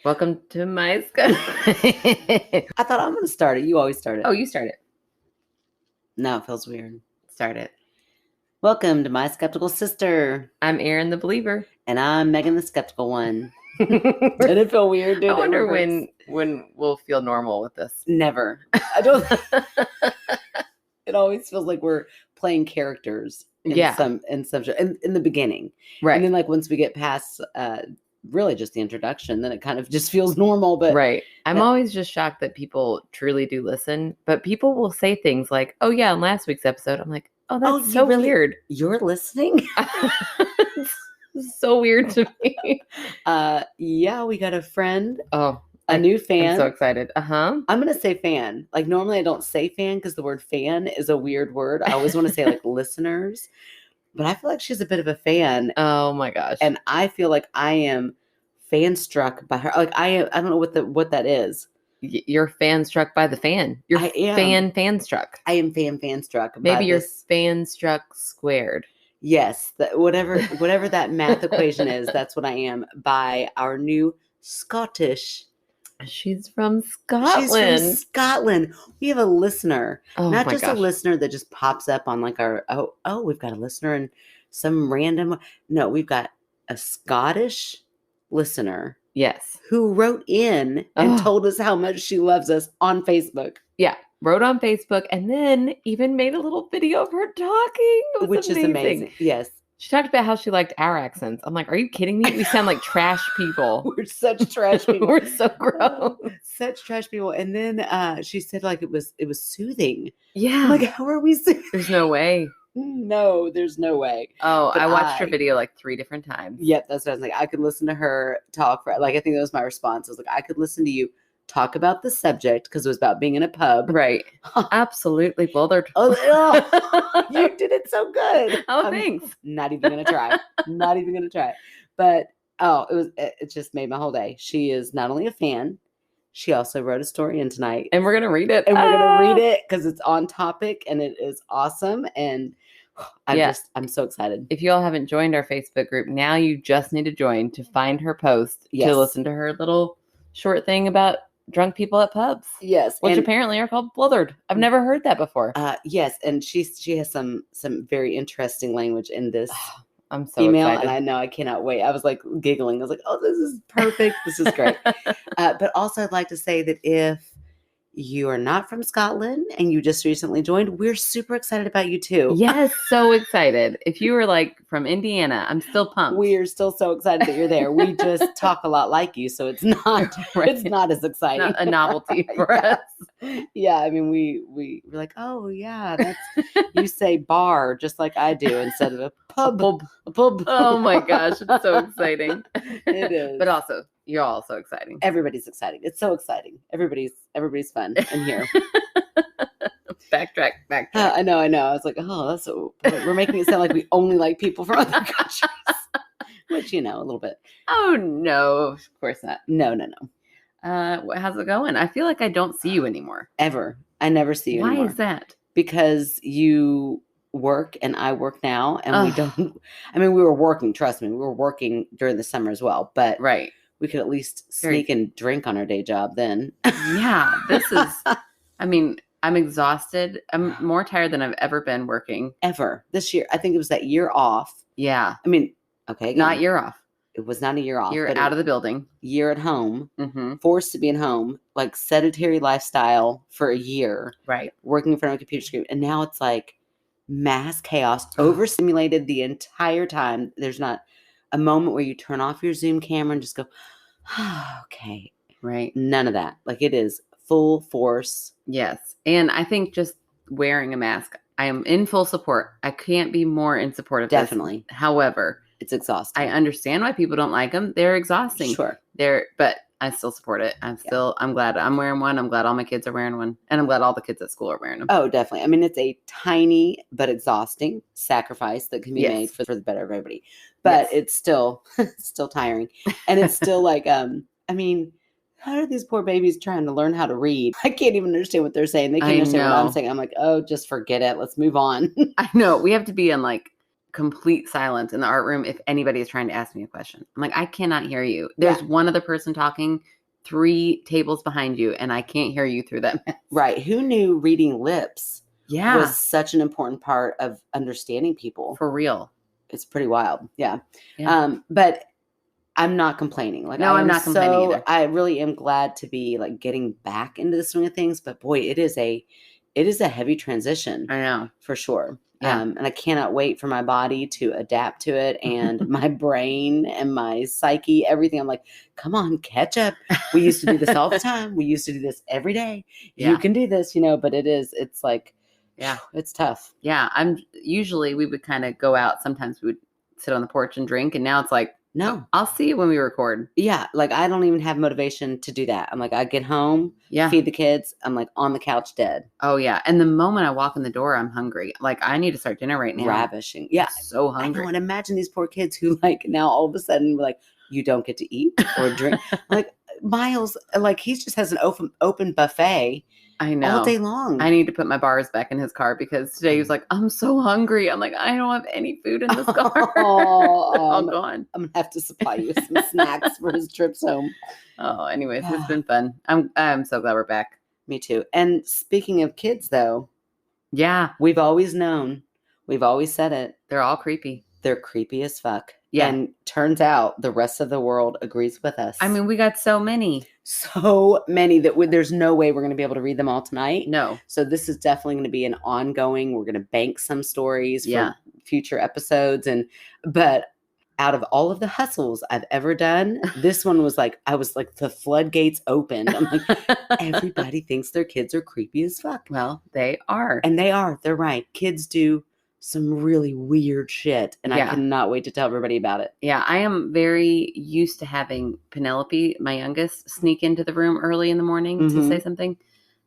Welcome to my I thought I'm going to start it. You always start it. Oh, you start it. No, it feels weird. Start it. Welcome to My Skeptical Sister. I'm Erin the Believer. And I'm Megan the Skeptical One. Did it feel weird? Dude? I wonder when we'll feel normal with this. Never. I don't. It always feels like we're playing characters in the beginning. Right. And then like once we get past really just the introduction, then it kind of just feels normal. But right. I'm always just shocked that people truly do listen, but people will say things like, "Oh yeah, in last week's episode." I'm like, "Oh, that's so weird. You're listening?" It's so weird to me. Yeah, we got a friend. Oh, a new fan. I'm so excited. I'm going to say fan. Like normally I don't say fan because the word fan is a weird word. I always want to say like listeners. But I feel like she's a bit of a fan. Oh my gosh. And I feel like I am fan struck by her. Like I don't know what that is. You're fan struck by the fan. You're fan struck. I am fan struck. Maybe you're fan struck squared. Yes, whatever that math equation is, that's what I am by our new Scottish. She's from Scotland. We have a listener. Oh, not just a listener that just pops up on like our we've got a listener and some random. No, we've got a Scottish listener. Yes. Who wrote in and told us how much she loves us on Facebook. Yeah. Wrote on Facebook and then even made a little video of her talking. Which is amazing. Yes. She talked about how she liked our accents. I'm like, are you kidding me? We sound like trash people. We're such trash people. We're so gross. Such trash people. And then she said like it was soothing. Yeah. I'm like, how are we soothing? There's no way. No, there's no way. Oh, but I watched her video like 3 different times. Yep, that's what I was like. I could listen to her talk for like I think that was my response. I was like, I could listen to you talk about the subject because it was about being in a pub. Right. Absolutely bothered. You did it so good. Oh, thanks. Not even going to try. Not even going to try. But it just made my whole day. She is not only a fan, she also wrote a story in tonight. And we're going to read it. And we're going to read it because it's on topic and it is awesome. And I'm so excited. If you all haven't joined our Facebook group, now you just need to join to find her post to listen to her little short thing about drunk people at pubs. Yes. Which apparently are called bluthered. I've never heard that before. Yes. And she has some very interesting language in this. I'm so email, excited. And I know I cannot wait. I was like giggling. I was like, oh, this is perfect. This is great. But also I'd like to say that if you are not from Scotland and you just recently joined, we're super excited about you too. Yes, so excited. If you were like from Indiana, I'm still pumped. We are still so excited that you're there. We just talk a lot like you, so it's not it's not as exciting. Not a novelty for us. Yeah, I mean we're like, oh yeah, that's you say bar just like I do instead of a pub. A pub. Oh my gosh, it's so exciting. It is. But also, you're all so exciting. Everybody's exciting. It's so exciting. Everybody's fun in here. Backtrack. I know. I was like, oh, that's so. We're making it sound like we only like people from other countries, which a little bit. Oh no, of course not. No. How's it going? I feel like I don't see you anymore. Ever. I never see you anymore. Why is that? Because you work and I work now, and we don't. I mean, we were working. Trust me, we were working during the summer as well. But right. We could at least sneak and drink on our day job then. Yeah, this is, I mean, I'm exhausted. I'm more tired than I've ever been working. Ever. This year. I think it was that year off. Yeah. I mean, okay. Again, not year off. It was not a year off. You're out of the building. Year at home. Mm-hmm. Forced to be at home. Like sedentary lifestyle for a year. Right. Working in front of a computer screen. And now it's like mass chaos. Overstimulated the entire time. There's not a moment where you turn off your Zoom camera and just go, oh, okay. Right. None of that. Like it is full force. Yes. And I think just wearing a mask, I am in full support. I can't be more in support of Definitely. This. However, it's exhausting. I understand why people don't like them. They're exhausting. Sure. But I still support it. I'm glad I'm wearing one. I'm glad all my kids are wearing one. And I'm glad all the kids at school are wearing them. Oh, definitely. I mean, it's a tiny but exhausting sacrifice that can be made for the better of everybody. But it's still tiring. And it's still like, I mean, how are these poor babies trying to learn how to read? I can't even understand what they're saying. They can't understand what I'm saying. I'm like, oh, just forget it. Let's move on. I know. We have to be in like complete silence in the art room if anybody is trying to ask me a question. I'm like, I cannot hear you. There's one other person talking 3 tables behind you, and I can't hear you through that mess. Right. Who knew reading lips was such an important part of understanding people? For real. It's pretty wild. Yeah. But I'm not complaining. Like, no, I'm not complaining either. I really am glad to be like getting back into the swing of things. But boy, it is a heavy transition. I know. For sure. Yeah. And I cannot wait for my body to adapt to it, and my brain and my psyche, everything. I'm like, come on, catch up. We used to do this all the time. We used to do this every day. Yeah. You can do this, but it's like, yeah, it's tough. Yeah. Usually we would kind of go out. Sometimes we would sit on the porch and drink. And now it's like, no, I'll see you when we record. Yeah. Like, I don't even have motivation to do that. I'm like, I get home, feed the kids. I'm like on the couch dead. Oh yeah. And the moment I walk in the door, I'm hungry. Like, I need to start dinner right now. Ravishing. Yeah. I'm so hungry. I know. And imagine these poor kids who like now all of a sudden we're like, you don't get to eat or drink. Like, Miles, like, he just has an open buffet. I know. All day long. I need to put my bars back in his car because today he was like, I'm so hungry. I'm like, I don't have any food in this car. All gone. I'm going to have to supply you some snacks for his trips home. Oh, anyways, it's been fun. I'm so glad we're back. Me too. And speaking of kids, though. Yeah. We've always known. We've always said it. They're all creepy. They're creepy as fuck. Yeah. And turns out the rest of the world agrees with us. I mean, we got so many. So many that there's no way we're going to be able to read them all tonight. No. So this is definitely going to be an ongoing. We're going to bank some stories for future episodes. But out of all of the hustles I've ever done, this one was like, I was like, the floodgates opened. I'm like, everybody thinks their kids are creepy as fuck. Well, they are. And they are. They're right. Kids do some really weird shit, and I cannot wait to tell everybody about it. Yeah, I am very used to having Penelope, my youngest, sneak into the room early in the morning to say something.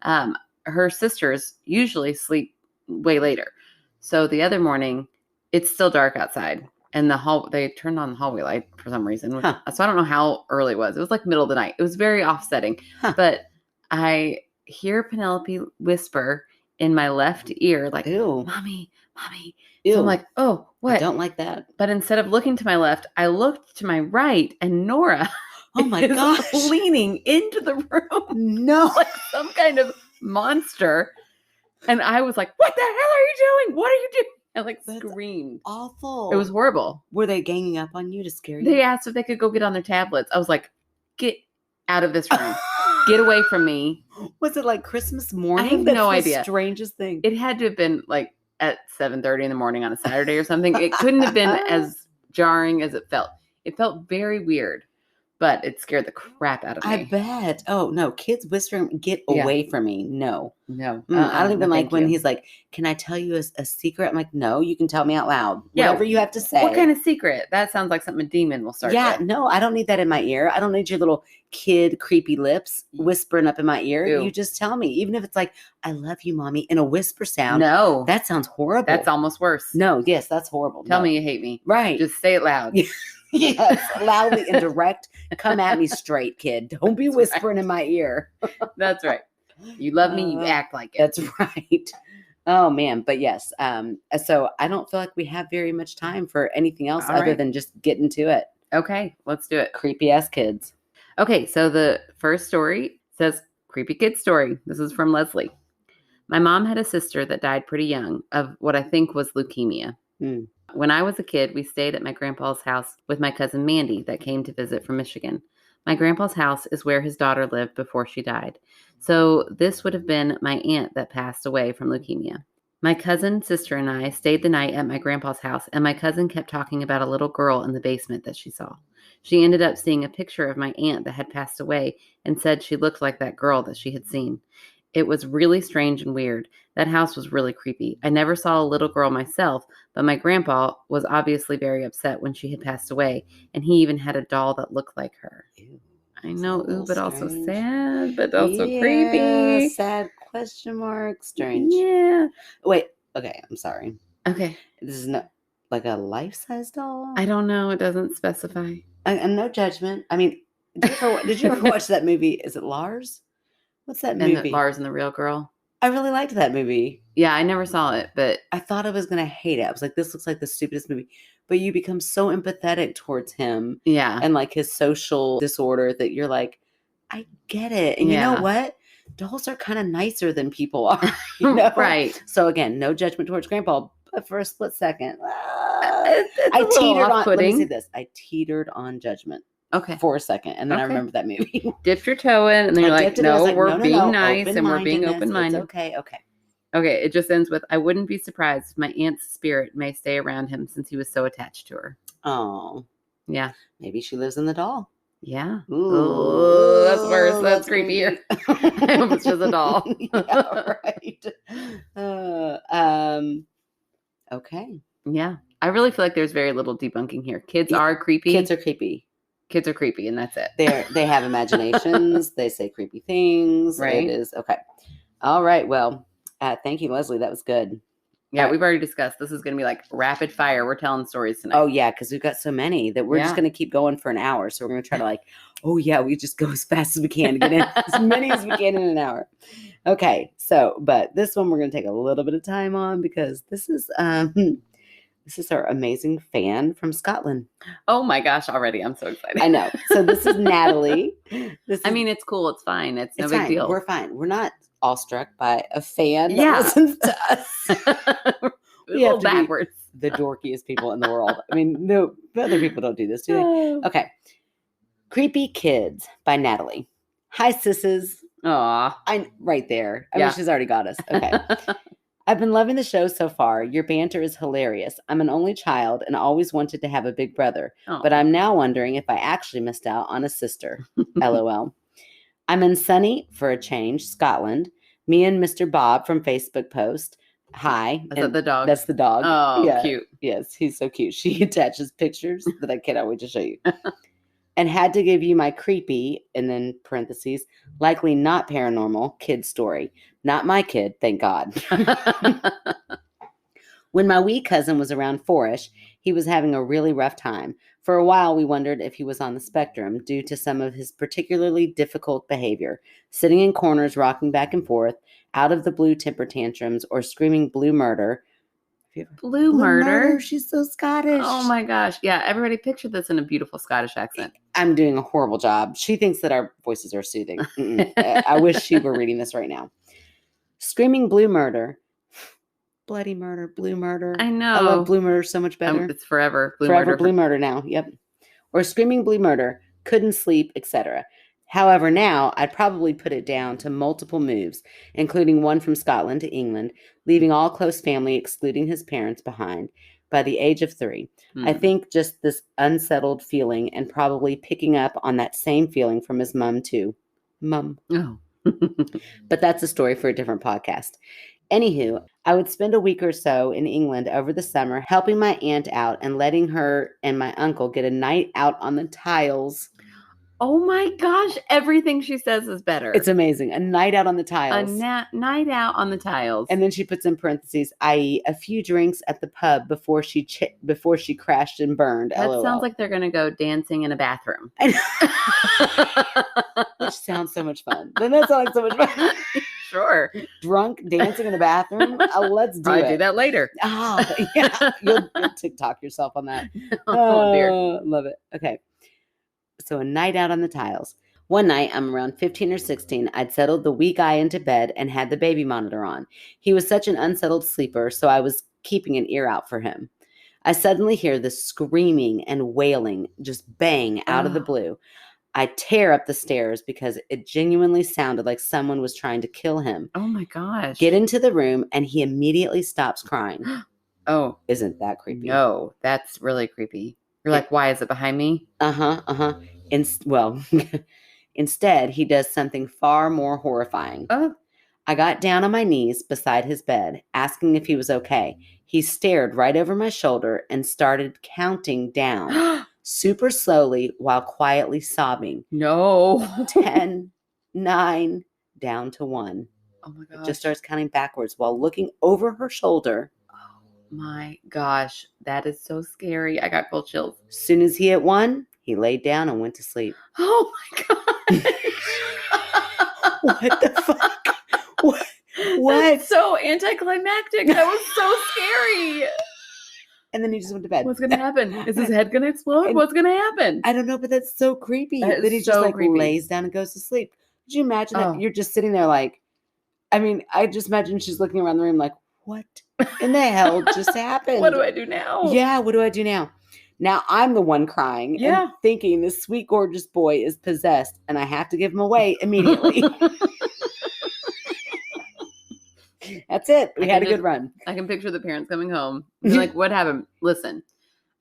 Her sisters usually sleep way later. So the other morning, it's still dark outside, and they turned on the hallway light for some reason. So I don't know how early it was. It was like middle of the night. It was very offsetting. But I hear Penelope whisper in my left ear, like, "Ew. Mommy. Ew. So I'm like, oh, what? I don't like that. But instead of looking to my left, I looked to my right, and Nora gosh, leaning into the room. No. Like some kind of monster. And I was like, what the hell are you doing? What are you doing? I like screamed. Awful. It was horrible. Were they ganging up on you to scare you? They asked if they could go get on their tablets. I was like, get out of this room. Get away from me. Was it like Christmas morning? I have no idea. The strangest thing. It had to have been like at 7:30 in the morning on a Saturday or something. It couldn't have been as jarring as it felt. It felt very weird, but it scared the crap out of me. I bet. Oh, no. Kids whispering, get away from me. No. No. I don't even like when he's like, can I tell you a secret? I'm like, no, you can tell me out loud. Whatever you have to say. What kind of secret? That sounds like something a demon will start with. No, I don't need that in my ear. I don't need your little kid creepy lips whispering up in my ear. Ew. You just tell me. Even if it's like, I love you, mommy, in a whisper sound. No. That sounds horrible. That's almost worse. No, yes, that's horrible. Tell me you hate me. Right. Just say it loud. Yes, loudly and direct. Come at me straight, kid. Don't be whispering in my ear. That's right. You love me, you act like it. That's right. Oh, man. But yes. So I don't feel like we have very much time for anything else other than just getting to it. Okay, let's do it. Creepy ass kids. Okay, so the first story says, creepy kid story. This is from Leslie. My mom had a sister that died pretty young of what I think was leukemia. When I was a kid, we stayed at my grandpa's house with my cousin Mandy that came to visit from Michigan. My grandpa's house is where his daughter lived before she died. So this would have been my aunt that passed away from leukemia. My cousin, sister, and I stayed the night at my grandpa's house, and my cousin kept talking about a little girl in the basement that she saw. She ended up seeing a picture of my aunt that had passed away and said she looked like that girl that she had seen. It was really strange and weird. That house was really creepy. I never saw a little girl myself, but my grandpa was obviously very upset when she had passed away, and he even had a doll that looked like her. Ew, I know, but also sad, but also creepy. Sad question mark. Strange. Yeah. Wait. Okay. I'm sorry. Okay. This is not like a life-size doll? I don't know. It doesn't specify. And no judgment. I mean, did you ever watch that movie? Is it Lars? What's that movie? Lars and the Real Girl. I really liked that movie. Yeah, I never saw it, but I thought I was going to hate it. I was like, this looks like the stupidest movie. But you become so empathetic towards him. Yeah. And like his social disorder that you're like, I get it. And you know what? Dolls are kind of nicer than people are. You know? Right. So again, no judgment towards Grandpa. But for a split second, it's I teetered on. Let me say this. I teetered on judgment. Okay. For a second. And then I remember that movie. Dipped your toe in, and then you're like, no, we're being nice and we're being open-minded. Okay. Okay, it just ends with, I wouldn't be surprised if my aunt's spirit may stay around him since he was so attached to her. Oh. Yeah. Maybe she lives in the doll. Yeah. Ooh, that's worse. That's creepier. I hope it's just a doll. Yeah, right. Okay. Yeah. I really feel like there's very little debunking here. Kids are creepy. Kids are creepy. Kids are creepy, and that's it. They have imaginations. They say creepy things. Right. It is okay. All right. Well, thank you, Leslie. That was good. Yeah, we've already discussed. This is going to be like rapid fire. We're telling stories tonight. Oh, yeah, because we've got so many that we're just going to keep going for an hour. So we're going to try to we just go as fast as we can to get in as many as we can in an hour. Okay, but this one we're going to take a little bit of time on because this is our amazing fan from Scotland. Oh my gosh, already. I'm so excited. I know. So this is Natalie. It's cool. It's fine. It's no big deal. We're fine. We're not awestruck by a fan that listens to us. We have to backwards. Be the dorkiest people in the world. I mean, no, other people don't do this, do they? Okay. Creepy Kids by Natalie. Hi, sisses. Aw. I'm right there. I mean, she's already got us. Okay. I've been loving the show so far. Your banter is hilarious. I'm an only child and always wanted to have a big brother, but I'm now wondering if I actually missed out on a sister. LOL. I'm in sunny, for a change, Scotland. Me and Mr. Bob from Facebook post. Hi. Is that the dog? That's the dog. Oh, yeah. Cute. Yes, he's so cute. She attaches pictures that I cannot wait to show you. And had to give you my creepy, and then parentheses, likely not paranormal, kid story. Not my kid, thank God. When my wee cousin was around 4-ish, he was having a really rough time. For a while, we wondered if he was on the spectrum due to some of his particularly difficult behavior, sitting in corners, rocking back and forth, out of the blue temper tantrums, or screaming blue murder. Blue murder? She's so Scottish. Oh my gosh. Yeah, everybody picture this in a beautiful Scottish accent. I'm doing a horrible job. She thinks that our voices are soothing. I wish she were reading this right now. Screaming blue murder. Bloody murder, blue murder. I know. I love blue murder so much better. It's forever. Blue murder now. Yep. Or screaming blue murder, couldn't sleep, etc. However, now I'd probably put it down to multiple moves, including one from Scotland to England, leaving all close family, excluding his parents, behind by the age of 3. I think just this unsettled feeling and probably picking up on that same feeling from his mom too. Mum. Oh. But that's a story for a different podcast. Anywho, I would spend a week or so in England over the summer helping my aunt out and letting her and my uncle get a night out on the tiles. Oh my gosh, everything she says is better. It's amazing. A night out on the tiles. A night out on the tiles. And then she puts in parentheses, i.e. a few drinks at the pub before she crashed and burned. That LOL. Sounds like they're going to go dancing in a bathroom. Which sounds so much fun. Doesn't that sound like so much fun? Sure. Drunk dancing in a bathroom? Let's do it. I'll do that later. Oh, yeah. You'll TikTok yourself on that. Oh, dear. Love it. Okay. So a night out on the tiles. One night, I'm around 15 or 16, I'd settled the wee guy into bed and had the baby monitor on. He was such an unsettled sleeper, so I was keeping an ear out for him. I suddenly hear this screaming and wailing just bang out of the blue. I tear up the stairs because it genuinely sounded like someone was trying to kill him. Oh my gosh. Get into the room and he immediately stops crying. Oh. Isn't that creepy? No, that's really creepy. You're like, why is it behind me? Instead, he does something far more horrifying. I got down on my knees beside his bed, asking if he was okay. He stared right over my shoulder and started counting down super slowly while quietly sobbing. No. 10, 9, down to 1. Oh my gosh. It just starts counting backwards while looking over her shoulder. My gosh, that is so scary. I got cold chills. As soon as he hit 1, he laid down and went to sleep. Oh my gosh. What the fuck? What? That's so anticlimactic. That was so scary. And then he just went to bed. What's going to happen? Is his head going to explode? What's going to happen? I don't know, but that's so creepy. That he so just like creepy. lays down and goes to sleep. Could you imagine that you're just sitting there like, I mean, I just imagine she's looking around the room like, what in the hell just happened? What do I do now? Yeah, what do I do now? Now I'm the one crying and thinking this sweet, gorgeous boy is possessed and I have to give him away immediately. That's it. We had a good run. I can picture the parents coming home. They're like, what happened? Listen,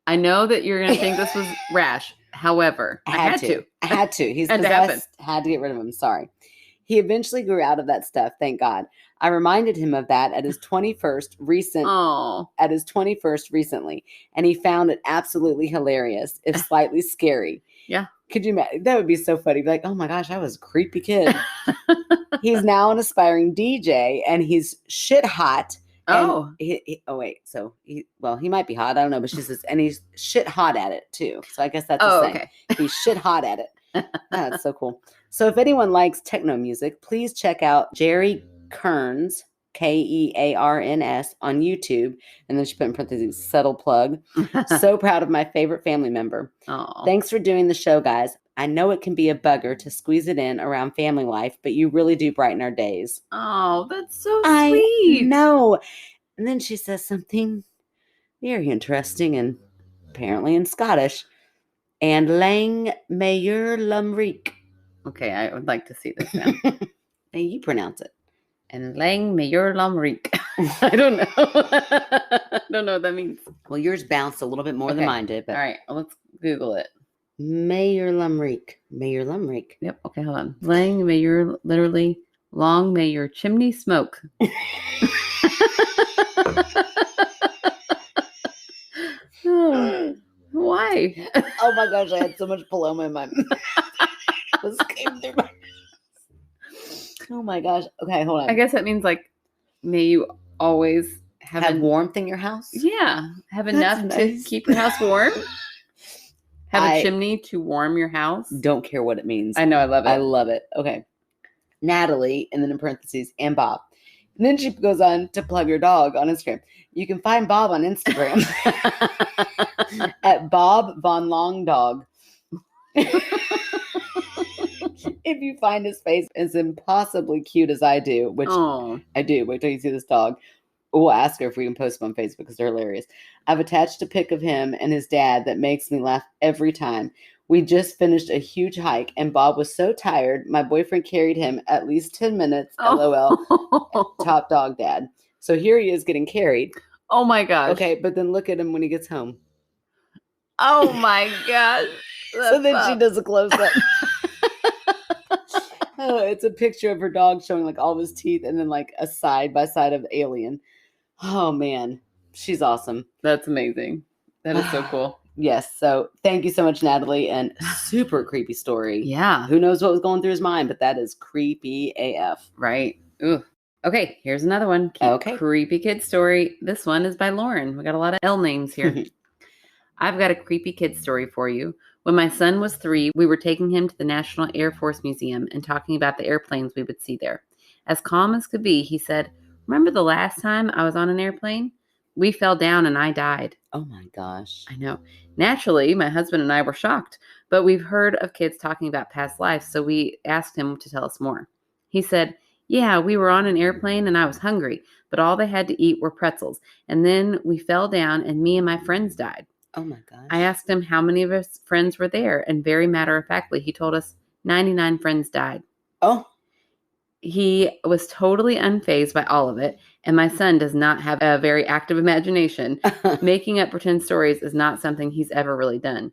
I know that you're going to think this was rash. However, I had to. I had to. He's possessed. Had to get rid of him. Sorry. He eventually grew out of that stuff. Thank God. I reminded him of that at his 21st recently. And he found it absolutely hilarious, if slightly scary. Yeah. Could you imagine? That would be so funny. Be like, oh my gosh, I was a creepy kid. He's now an aspiring DJ and he's shit hot. Oh. He might be hot. I don't know. But she says, and he's shit hot at it too. So I guess that's the same. Okay. He's shit hot at it. That's so cool. So if anyone likes techno music, please check out Jerry Kearns, Kearns on YouTube. And then she put in parentheses, subtle plug. So proud of my favorite family member. Aww. Thanks for doing the show, guys. I know it can be a bugger to squeeze it in around family life, but you really do brighten our days. Oh, that's so sweet. No. And then she says something very interesting and apparently in Scottish. And lang meilleur l'Amérique. Okay, I would like to see this now. Hey, you pronounce it. And lang meilleur l'Amérique. I don't know. I don't know what that means. Well, yours bounced a little bit more than mine did. But... All right, let's Google it. Meilleur l'Amérique. Meilleur l'Amérique. Yep. Okay, hold on. Lang meilleur, literally, long may your chimney smoke. Oh, why? Oh my gosh, I had so much Paloma in my mouth. This came through my... Oh my gosh. Okay, hold on. I guess that means like, may you always have warmth in your house? Yeah. Have enough to keep your house warm? Have a chimney to warm your house? Don't care what it means. I know. I love it. I love it. Okay. Natalie, and then in parentheses, and Bob. And then she goes on to plug her dog on Instagram. You can find Bob on Instagram at Bob Von Long Dog. If you find his face as impossibly cute as I do, which I do, wait till you see this dog. We'll ask her if we can post them on Facebook because they're hilarious. I've attached a pic of him and his dad that makes me laugh every time. We just finished a huge hike and Bob was so tired. My boyfriend carried him at least 10 minutes. LOL. Top dog dad. So here he is getting carried. Oh my gosh. Okay, but then look at him when he gets home. Oh my gosh. So then she does a close up. Oh, it's a picture of her dog showing like all of his teeth and then like a side by side of the alien. Oh man, she's awesome. That's amazing. That is so cool. Yes. So thank you so much, Natalie. And super creepy story. Yeah. Who knows what was going through his mind, but that is creepy AF. Right. Ooh. Okay. Here's another one. Creepy kid story. This one is by Lauren. We got a lot of L names here. I've got a creepy kid story for you. When my son was 3, we were taking him to the National Air Force Museum and talking about the airplanes we would see there. As calm as could be, he said, "Remember the last time I was on an airplane? We fell down and I died." Oh my gosh. I know. Naturally, my husband and I were shocked, but we've heard of kids talking about past lives, so we asked him to tell us more. He said, "Yeah, we were on an airplane and I was hungry, but all they had to eat were pretzels. And then we fell down and me and my friends died." Oh my gosh. I asked him how many of his friends were there, and very matter-of-factly, he told us 99 friends died. Oh. He was totally unfazed by all of it, and my son does not have a very active imagination. Making up pretend stories is not something he's ever really done.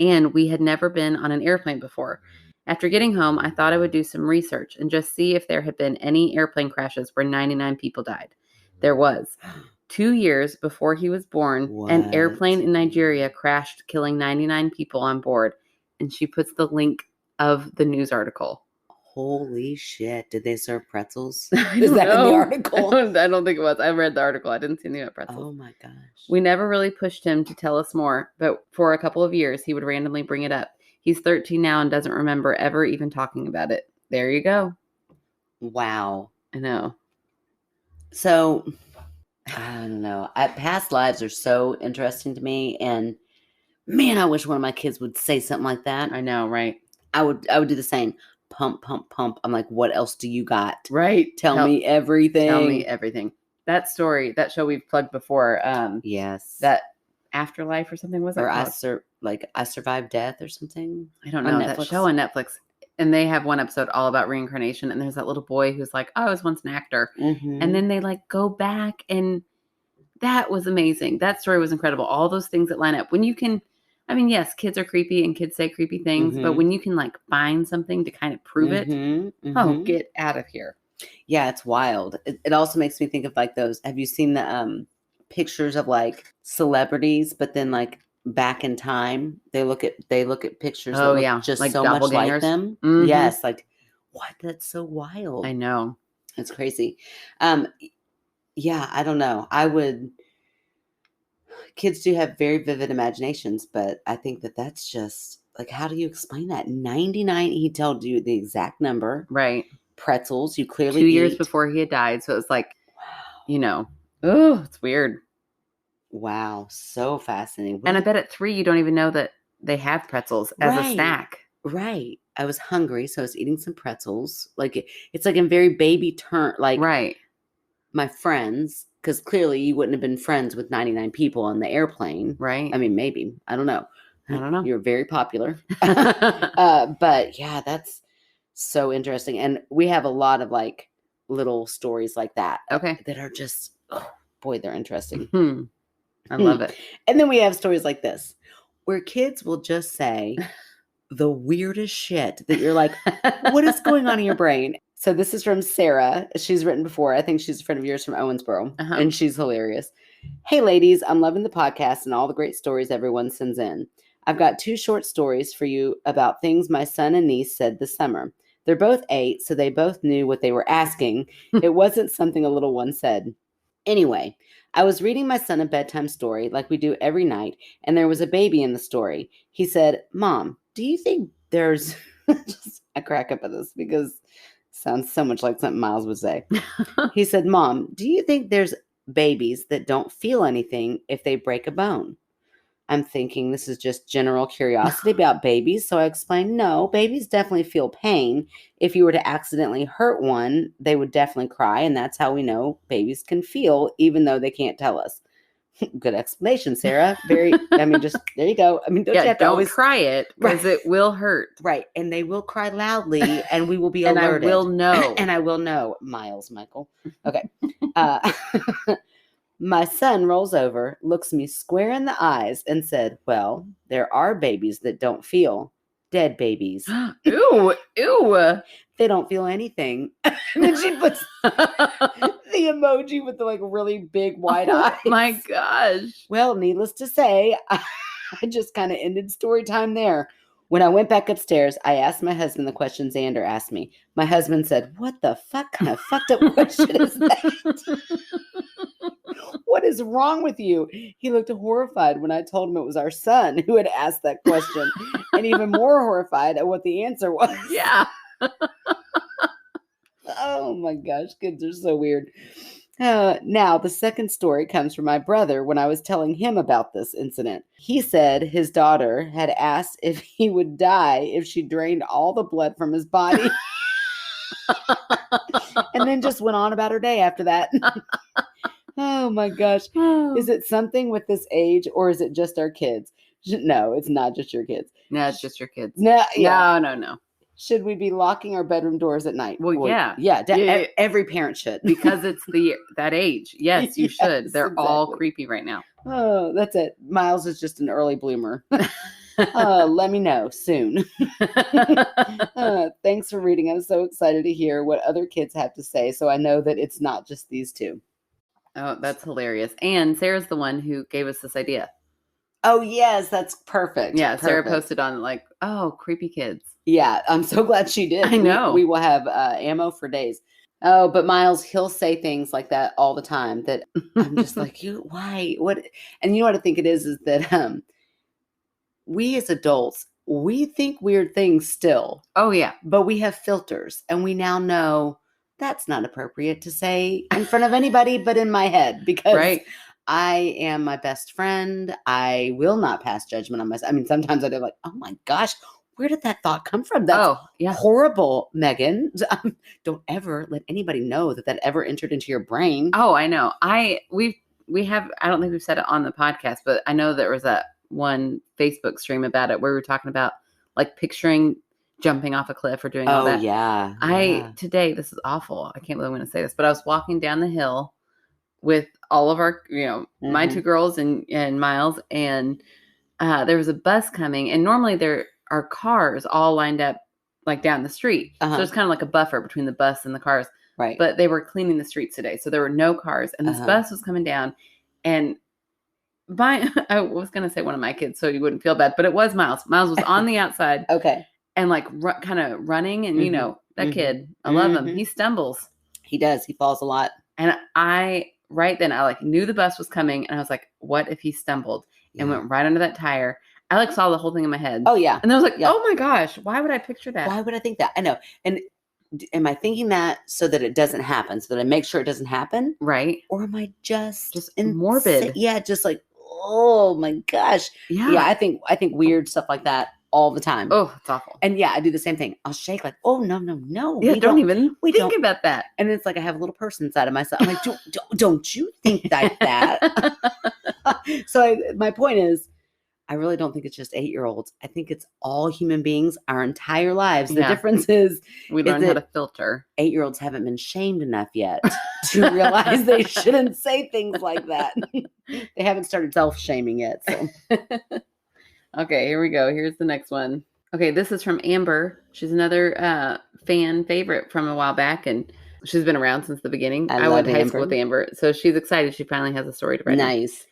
And we had never been on an airplane before. After getting home, I thought I would do some research and just see if there had been any airplane crashes where 99 people died. There was. 2 years before he was born, an airplane in Nigeria crashed, killing 99 people on board. And she puts the link of the news article. Holy shit. Did they serve pretzels? Is that in the article? I don't think it was. I read the article. I didn't see anything about pretzels. Oh my gosh. We never really pushed him to tell us more, but for a couple of years, he would randomly bring it up. He's 13 now and doesn't remember ever even talking about it. There you go. Wow. I know. So, I don't know. Past lives are so interesting to me, and man, I wish one of my kids would say something like that. I know, right? I would do the same. Pump, pump, pump. I'm like, what else do you got? Right. Tell me everything. Tell me everything. That story, that show we've plugged before. Yes. That Afterlife or something, was it? Or I Survived Death or something. I don't know. That show on Netflix. And they have one episode all about reincarnation. And there's that little boy who's like, oh, I was once an actor. Mm-hmm. And then they like go back, and that was amazing. That story was incredible. All those things that line up. When you can, I mean, yes, kids are creepy and kids say creepy things, but when you can like find something to kind of prove it, oh, get out of here. Yeah, it's wild. It also makes me think of like those. Have you seen the pictures of like celebrities, but then like back in time, they look at pictures that look just like so much like them. Mm-hmm. Yes, like what? That's so wild. I know. It's crazy. Yeah, I don't know. Kids do have very vivid imaginations, but I think that's just like, how do you explain that? 99, he told you the exact number. Right. Pretzels, you clearly 2 years before he had died. So it was like, wow. Oh, it's weird. Wow. So fascinating. And I bet at 3, you don't even know that they have pretzels as a snack. Right. I was hungry, so I was eating some pretzels. Like it's like in very baby turn, like right. My friends, because clearly you wouldn't have been friends with 99 people on the airplane. Right. I mean, maybe. I don't know. You're very popular. But yeah, that's so interesting. And we have a lot of like little stories like that. Okay. That are just, oh, boy, they're interesting. I love it. And then we have stories like this, where kids will just say the weirdest shit that you're like, what is going on in your brain? So this is from Sarah. She's written before. I think she's a friend of yours from Owensboro. And she's hilarious. Hey, ladies, I'm loving the podcast and all the great stories everyone sends in. I've got 2 short stories for you about things my son and niece said this summer. They're both 8, so they both knew what they were asking. It wasn't something a little one said. Anyway, I was reading my son a bedtime story like we do every night, and there was a baby in the story. He said, Mom, do you think there's... I crack up at this because it sounds so much like something Miles would say. He said, Mom, do you think there's babies that don't feel anything if they break a bone? I'm thinking this is just general curiosity about babies. So I explained, no, babies definitely feel pain. If you were to accidentally hurt one, they would definitely cry. And that's how we know babies can feel, even though they can't tell us. Good explanation, Sarah. Just there you go. I mean, don't you have to always cry it because it will hurt. Right. And they will cry loudly and we will be and alerted. I will know. And I will know. Michael. Okay. My son rolls over, looks me square in the eyes, and said, well, there are babies that don't feel. Dead babies. Ew. They don't feel anything. And then she puts the emoji with the like really big wide eyes. My gosh. Well, needless to say, I just kind of ended story time there. When I went back upstairs, I asked my husband the question Xander asked me. My husband said, what the fuck kind of fucked up question is that? What is wrong with you? He looked horrified when I told him it was our son who had asked that question, and even more horrified at what the answer was. Yeah. Oh my gosh, kids are so weird. Now, the second story comes from my brother when I was telling him about this incident. He said his daughter had asked if he would die if she drained all the blood from his body. And then just went on about her day after that. Oh my gosh. Is it something with this age or is it just our kids? No, it's not just your kids. No, it's just your kids. No, yeah. No. Should we be locking our bedroom doors at night? Well, yeah. Yeah. Every parent should. Because it's that age. Yes, you should. They're exactly. all creepy right now. Oh, that's it. Miles is just an early bloomer. Let me know soon. Thanks for reading. I'm so excited to hear what other kids have to say. So I know that it's not just these 2. Oh, that's hilarious. And Sarah's the one who gave us this idea. Oh, yes. That's perfect. Yeah. Perfect. Sarah posted on like, oh, creepy kids. Yeah. I'm so glad she did. I know. We will have ammo for days. Oh, but Miles, he'll say things like that all the time that I'm just like, why? What? And you know what I think it is that we as adults, we think weird things still. Oh, yeah. But we have filters and we now know that's not appropriate to say in front of anybody but in my head, because Right. I am my best friend. I will not pass judgment on myself. I mean, sometimes I do like, oh my gosh, where did that thought come from? That's horrible, Megan. Don't ever let anybody know that ever entered into your brain. Oh, I know. We have, I don't think we've said it on the podcast, but I know there was that one Facebook stream about it where we were talking about like picturing jumping off a cliff or doing all that. Yeah. Today, this is awful. I can't believe I'm going to say this, but I was walking down the hill with all of our, my two girls and Miles, and there was a bus coming, and normally there are cars all lined up like down the street. So there's kind of like a buffer between the bus and the cars. Right. But they were cleaning the streets today, so there were no cars, and this bus was coming down, and I was going to say one of my kids so you wouldn't feel bad, but it was Miles. Miles was on the outside. Okay. And like kind of running, and that kid, I love him. He stumbles. He does. He falls a lot. And right then I like knew the bus was coming, and I was like, what if he stumbled and went right under that tire? I like saw the whole thing in my head. Oh yeah. And I was like, oh my gosh, why would I picture that? Why would I think that? I know. And am I thinking that so that it doesn't happen, so that I make sure it doesn't happen? Right. Or am I just morbid? Yeah, just like, oh my gosh. Yeah, I think weird stuff like that all the time. Oh, it's awful. And yeah, I do the same thing. I'll shake like, oh no. Yeah, don't even think about that. And it's like I have a little person inside of myself. I'm like, don't you think like that? So my point is, I really don't think it's just 8-year-olds. I think it's all human beings our entire lives. The difference is we learn how to filter. 8-year-olds haven't been shamed enough yet to realize they shouldn't say things like that. They haven't started self-shaming yet. So. Okay, here we go. Here's the next one. Okay, this is from Amber. She's another fan favorite from a while back, and she's been around since the beginning. I went to high school with Amber, so she's excited. She finally has a story to write. Nice.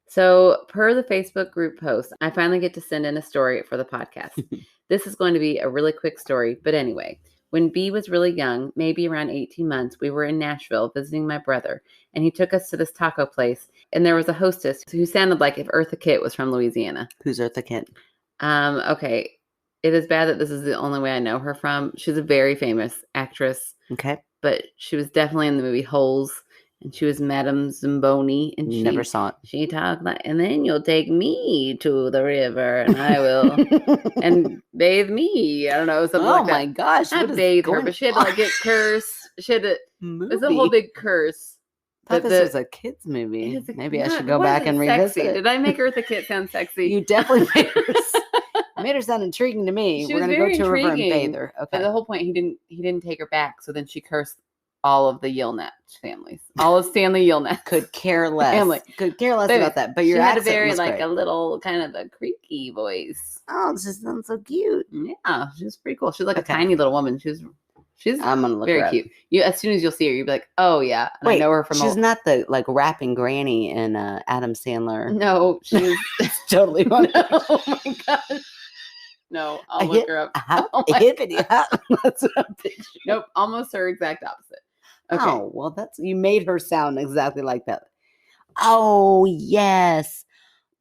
So, per the Facebook group post, I finally get to send in a story for the podcast. This is going to be a really quick story, but anyway. When B was really young, maybe around 18 months, we were in Nashville visiting my brother, and he took us to this taco place, and there was a hostess who sounded like if Eartha Kitt was from Louisiana. Who's Eartha Kitt? Okay. It is bad that this is the only way I know her from. She's a very famous actress. Okay. But she was definitely in the movie Holes, and she was Madame Zamboni, and she never saw it. She talked like, and then you'll take me to the river, and I will, and bathe me. I don't know, something like that. Oh my gosh! Not bathe her, but she had to like get cursed. She had to. It was a whole big curse. I thought this was a kids movie. Maybe I should go back and revisit it. Did I make Eartha Kitt sound sexy? You definitely made her sound intriguing to me. We're gonna go to a river and bathe her. Okay. But the whole point, he didn't take her back. So then she cursed all of the Yelnats families. All of Stanley Yelnats. Could care less. Could care less about that. But your accent had a very was like great. a little kind of a creaky voice. Oh, this just sounds so cute. Yeah, she's pretty cool. She's like a tiny little woman. She's I'm gonna look very her up. cute. You as soon as you'll see her, you'll be like, oh yeah, and wait, I know her from. She's not the like rapping granny in Adam Sandler. No, she's totally wrong. Oh my gosh. No, I'll look her up. That's what I'm picturing. Nope, almost her exact opposite. Okay. Oh, well, you made her sound exactly like that. Oh, yes.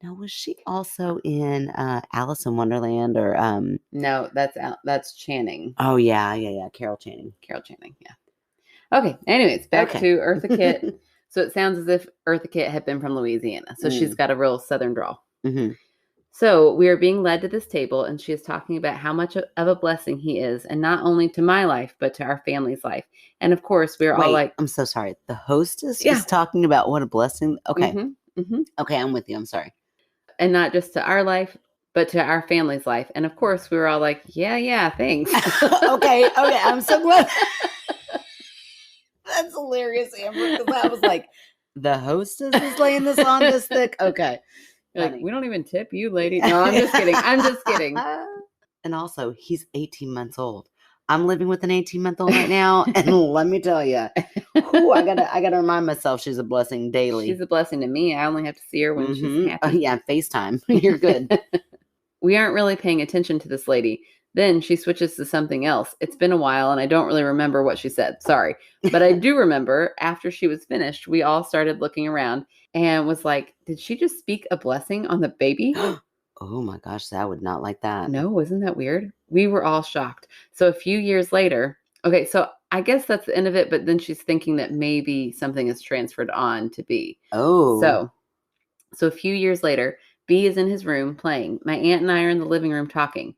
Now, was she also in Alice in Wonderland or No, that's Channing. Oh, yeah. Carol Channing. Yeah. Okay. Anyways, back to Eartha Kitt. So it sounds as if Eartha Kitt had been from Louisiana. So she's got a real southern drawl. Mm-hmm. So we are being led to this table, and she is talking about how much of a blessing he is, and not only to my life, but to our family's life. And of course, we are all like, I'm so sorry. The hostess is talking about what a blessing. Okay. Mm-hmm. Okay, I'm with you. I'm sorry. And not just to our life, but to our family's life. And of course, we were all like, yeah, thanks. Okay. I'm so glad. That's hilarious, Amber, because I was like, the hostess is laying this on this thick. Okay. Like, we don't even tip you, lady. No, I'm just kidding. And also, he's 18 months old. I'm living with an 18-month-old right now, and let me tell you, I gotta remind myself she's a blessing daily. She's a blessing to me. I only have to see her when she's happy. Yeah, FaceTime. You're good. We aren't really paying attention to this lady. Then she switches to something else. It's been a while, and I don't really remember what she said. Sorry. But I do remember after she was finished, we all started looking around and was like, did she just speak a blessing on the baby? Oh my gosh, I would not like that. No, isn't that weird? We were all shocked. So a few years later, okay, so I guess that's the end of it, but then she's thinking that maybe something is transferred on to B. Oh. So a few years later, B is in his room playing. My aunt and I are in the living room talking.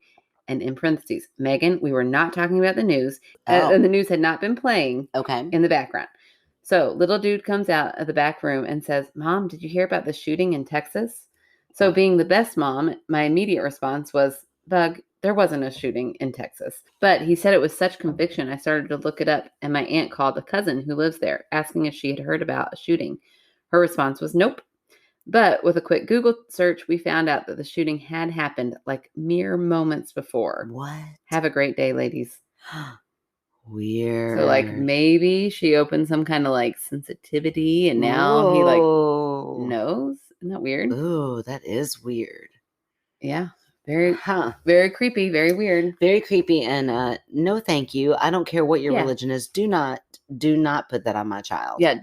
And in parentheses, Megan, we were not talking about the news. And the news had not been playing in the background. So little dude comes out of the back room and says, Mom, did you hear about the shooting in Texas? So being the best mom, my immediate response was, Bug, there wasn't a shooting in Texas. But he said it with such conviction, I started to look it up. And my aunt called a cousin who lives there, asking if she had heard about a shooting. Her response was, nope. But with a quick Google search, we found out that the shooting had happened like mere moments before. What? Have a great day, ladies. Weird. So like maybe she opened some kind of like sensitivity and now he like knows. Isn't that weird? Oh, that is weird. Yeah. Very creepy, very weird. Very creepy. And no thank you. I don't care what your religion is. Do not put that on my child. Yeah,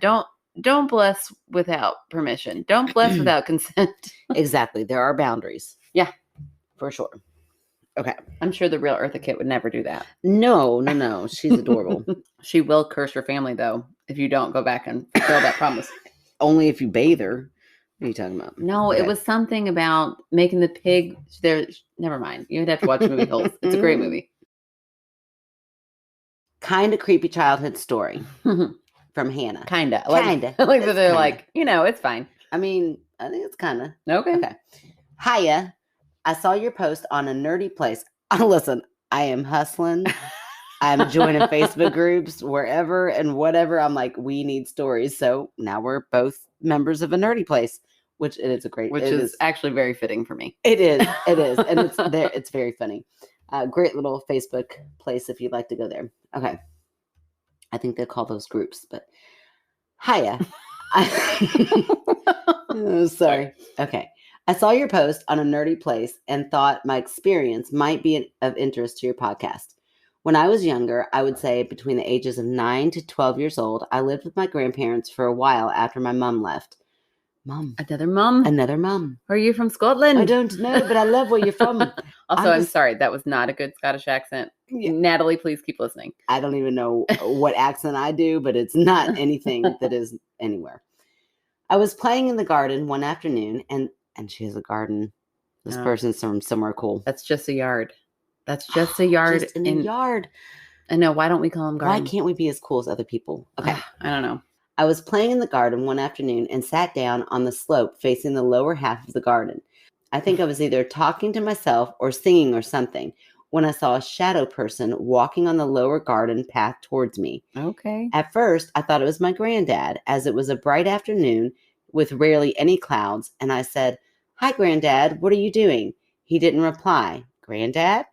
don't bless without permission. Don't bless without consent. Exactly. There are boundaries. Yeah. For sure. Okay. I'm sure the real Eartha Kitt would never do that. No. She's adorable. She will curse your family, though, if you don't go back and fulfill that promise. Only if you bathe her. What are you talking about? No, It was something about making the pig there. Never mind. You'd have to watch the movie Holes. It's a great movie. Kind of creepy childhood story. From Hannah. Kinda. Like that they're like, it's fine. I mean, I think it's kind of. Okay. Hiya. I saw your post on a nerdy place. Listen, I am hustling. I'm joining Facebook groups, wherever and whatever. I'm like, we need stories. So now we're both members of a nerdy place, which it is a great. Which is actually very fitting for me. It is. And it's there. It's very funny. Great little Facebook place if you'd like to go there. Okay. I think they call those groups, but hiya. Sorry. Okay. I saw your post on a nerdy place and thought my experience might be of interest to your podcast. When I was younger, I would say between the ages of 9 to 12 years old, I lived with my grandparents for a while after my mom left. Mom. Another mom? Another mom. Are you from Scotland? I don't know, but I love where you're from. Also, I'm sorry. That was not a good Scottish accent. Yeah. Natalie, please keep listening. I don't even know what accent I do, but it's not anything that is anywhere. I was playing in the garden one afternoon, and she has a garden. This person's from somewhere cool. That's just a yard. That's just a yard. Just in a yard. I know. Why don't we call them garden? Why can't we be as cool as other people? Okay. I don't know. I was playing in the garden one afternoon and sat down on the slope facing the lower half of the garden. I think I was either talking to myself or singing or something when I saw a shadow person walking on the lower garden path towards me. Okay. At first, I thought it was my granddad, as it was a bright afternoon with rarely any clouds, and I said, "Hi, Granddad, what are you doing?" He didn't reply. "Granddad?"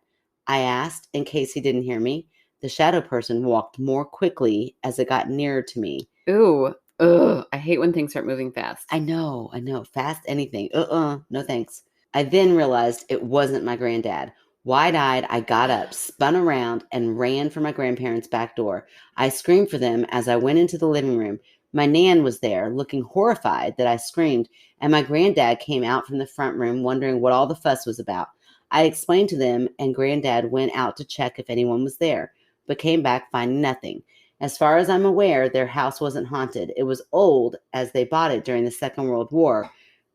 I asked, in case he didn't hear me. The shadow person walked more quickly as it got nearer to me. Ooh. Ugh. I hate when things start moving fast. I know. Fast anything. No thanks. I then realized it wasn't my granddad. Wide-eyed, I got up, spun around, and ran for my grandparents' back door. I screamed for them as I went into the living room. My nan was there, looking horrified that I screamed, and my granddad came out from the front room wondering what all the fuss was about. I explained to them, and Granddad went out to check if anyone was there, but came back finding nothing. As far as I'm aware, their house wasn't haunted. It was old, as they bought it during the Second World War,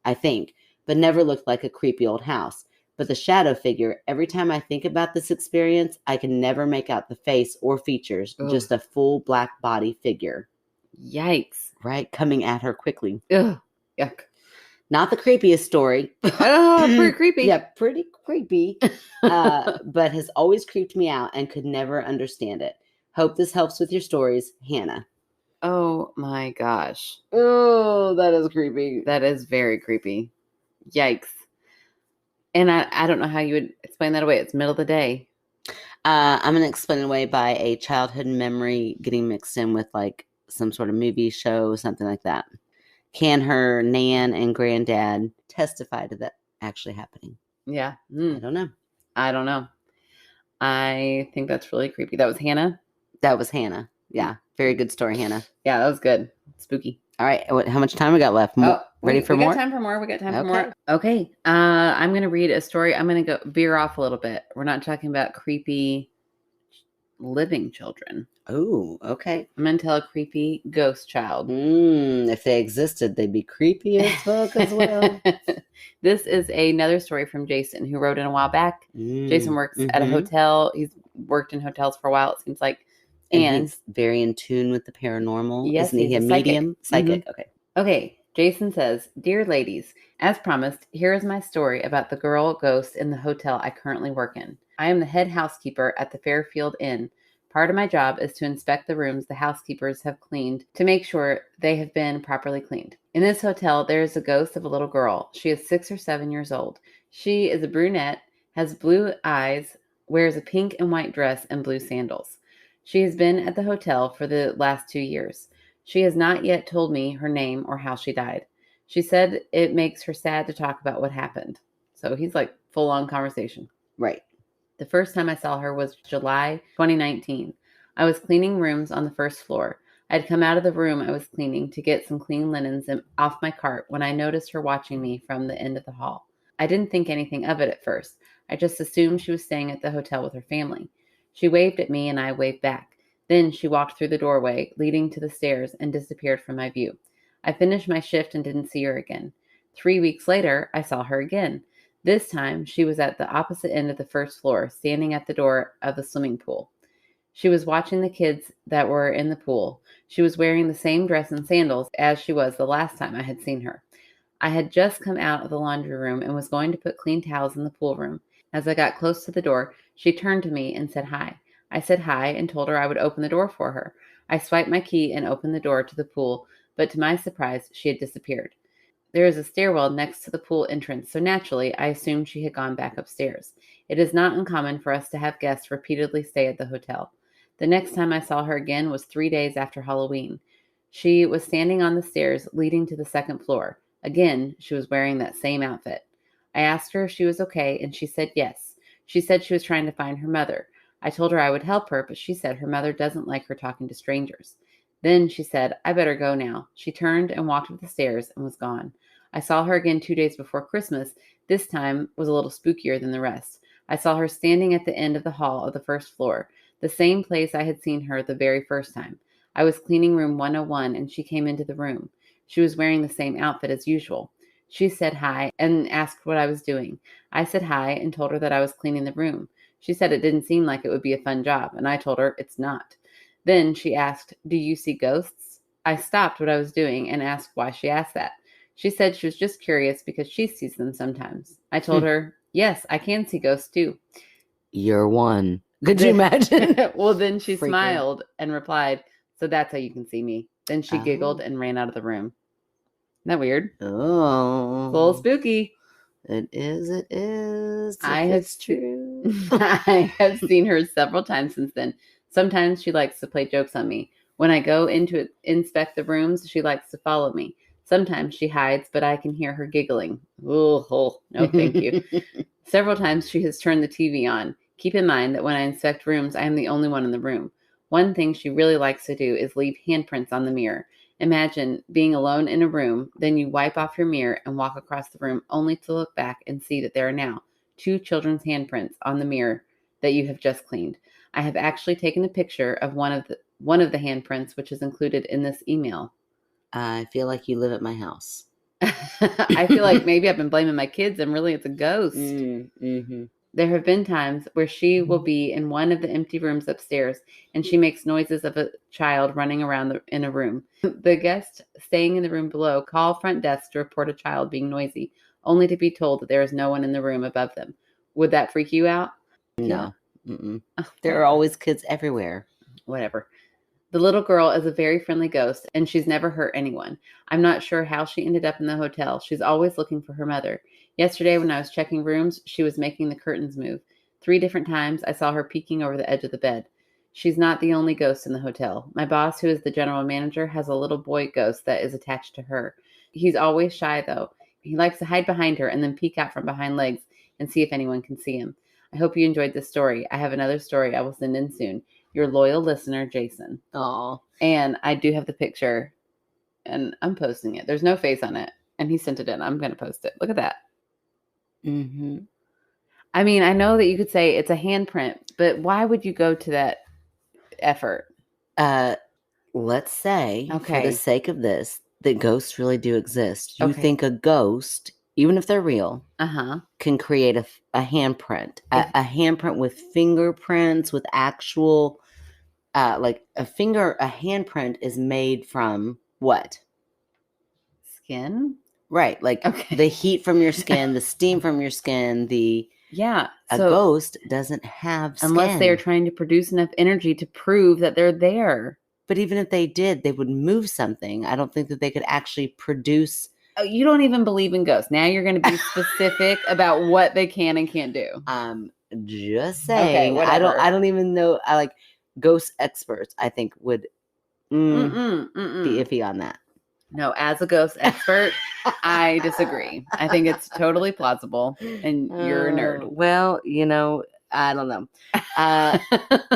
I think, but never looked like a creepy old house. But the shadow figure, every time I think about this experience, I can never make out the face or features, just a full black body figure. Yikes. Right? Coming at her quickly. Ugh. Yuck. Not the creepiest story. Pretty creepy. Yeah, pretty creepy. But has always creeped me out and could never understand it. Hope this helps with your stories, Hannah. Oh my gosh. Oh, that is creepy. That is very creepy. Yikes. And I don't know how you would explain that away. It's middle of the day. I'm going to explain it away by a childhood memory getting mixed in with like some sort of movie show, something like that. Can her nan and granddad testify to that actually happening? Yeah. I don't know. I think that's really creepy. That was Hannah? That was Hannah. Yeah. Very good story, Hannah. Yeah, that was good. Spooky. All right. How much time we got left? Ready for more? We got time for more. Okay. I'm going to read a story. I'm going to go veer off a little bit. We're not talking about creepy living children. Oh, okay. I'm going to tell a creepy ghost child. If they existed, they'd be creepy as fuck as well. This is another story from Jason, who wrote in a while back. Jason works at a hotel. He's worked in hotels for a while, it seems like. And he's very in tune with the paranormal. Yes, isn't he a medium? Psychic. Okay. Okay. Jason says, "Dear ladies, as promised, here is my story about the girl ghost in the hotel I currently work in. I am the head housekeeper at the Fairfield Inn. Part of my job is to inspect the rooms the housekeepers have cleaned to make sure they have been properly cleaned. In this hotel, there is a ghost of a little girl. She is 6 or 7 years old. She is a brunette, has blue eyes, wears a pink and white dress and blue sandals. She has been at the hotel for the last 2 years. She has not yet told me her name or how she died. She said it makes her sad to talk about what happened." So he's like full-on conversation. Right. "The first time I saw her was July 2019. I was cleaning rooms on the first floor. I had come out of the room I was cleaning to get some clean linens off my cart when I noticed her watching me from the end of the hall. I didn't think anything of it at first. I just assumed she was staying at the hotel with her family. She waved at me and I waved back. Then she walked through the doorway leading to the stairs and disappeared from my view. I finished my shift and didn't see her again. 3 weeks later, I saw her again. This time, she was at the opposite end of the first floor, standing at the door of the swimming pool. She was watching the kids that were in the pool. She was wearing the same dress and sandals as she was the last time I had seen her. I had just come out of the laundry room and was going to put clean towels in the pool room. As I got close to the door, she turned to me and said hi. I said hi and told her I would open the door for her. I swiped my key and opened the door to the pool, but to my surprise, she had disappeared. There is a stairwell next to the pool entrance, so naturally, I assumed she had gone back upstairs. It is not uncommon for us to have guests repeatedly stay at the hotel. The next time I saw her again was 3 days after Halloween. She was standing on the stairs leading to the second floor. Again, she was wearing that same outfit. I asked her if she was okay, and she said yes. She said she was trying to find her mother. I told her I would help her, but she said her mother doesn't like her talking to strangers. Then she said, I better go now. She turned and walked up the stairs and was gone. I saw her again 2 days before Christmas. This time was a little spookier than the rest. I saw her standing at the end of the hall of the first floor, the same place I had seen her the very first time. I was cleaning room 101 and she came into the room. She was wearing the same outfit as usual. She said hi and asked what I was doing. I said hi and told her that I was cleaning the room. She said it didn't seem like it would be a fun job, and I told her it's not. Then she asked, do you see ghosts? I stopped what I was doing and asked why she asked that. She said she was just curious because she sees them sometimes. I told her, yes, I can see ghosts too. You're one. Could you imagine? Well, then she smiled and replied, so that's how you can see me. Then she giggled and ran out of the room. Isn't that weird? Oh. It's a little spooky. It is. It is. It's true. I have seen her several times since then. Sometimes she likes to play jokes on me. When I go in to inspect the rooms, she likes to follow me. Sometimes she hides, but I can hear her giggling. Oh, no, thank you. Several times she has turned the TV on. Keep in mind that when I inspect rooms, I am the only one in the room. One thing she really likes to do is leave handprints on the mirror. Imagine being alone in a room, then you wipe off your mirror and walk across the room only to look back and see that there are now 2 children's handprints on the mirror that you have just cleaned. I have actually taken a picture of one of the handprints, which is included in this email. I feel like you live at my house. I feel like maybe I've been blaming my kids and really it's a ghost. Mm-hmm. There have been times where she will be in one of the empty rooms upstairs and she makes noises of a child running around in a room. The guests staying in the room below call front desk to report a child being noisy, only to be told that there is no one in the room above them. Would that freak you out? No. Oh, there are always kids everywhere. Whatever. The little girl is a very friendly ghost, and she's never hurt anyone. I'm not sure how she ended up in the hotel. She's always looking for her mother. Yesterday, when I was checking rooms, she was making the curtains move. 3 different times, I saw her peeking over the edge of the bed. She's not the only ghost in the hotel. My boss, who is the general manager, has a little boy ghost that is attached to her. He's always shy, though. He likes to hide behind her and then peek out from behind legs and see if anyone can see him. I hope you enjoyed this story. I have another story I will send in soon. Your loyal listener, Jason. Aw. And I do have the picture, and I'm posting it. There's no face on it, and he sent it in. I'm going to post it. Look at that. Mm-hmm. I mean, I know that you could say it's a handprint, but why would you go to that effort. Let's say, for Okay. the sake of this, that ghosts really do exist. You Okay. think a ghost, even if they're real, can create a handprint, a handprint with fingerprints, with actual, like a handprint is made from what? Skin? Right. Like the heat from your skin, the steam from your skin, a ghost doesn't have skin. Unless they're trying to produce enough energy to prove that they're there. But even if they did, they would move something. I don't think that they could actually produce. Oh, you don't even believe in ghosts. Now you're going to be specific about what they can and can't do. Just saying. Okay, I don't even know. I like ghost experts, I think, would be iffy on that. No, as a ghost expert, I disagree. I think it's totally plausible, and you're a nerd. Well, I don't know.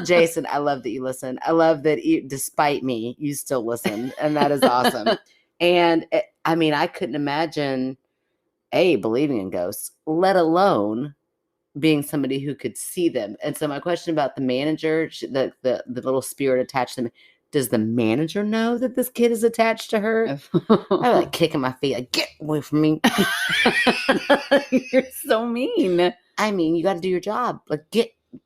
Jason, I love that you listen. I love that despite me, you still listen, and that is awesome. And I couldn't imagine believing in ghosts, let alone being somebody who could see them. And so my question about the manager, the little spirit attached to them, does the manager know that this kid is attached to her? I'm like kicking my feet, like, get away from me. You're so mean. You got to do your job. Like,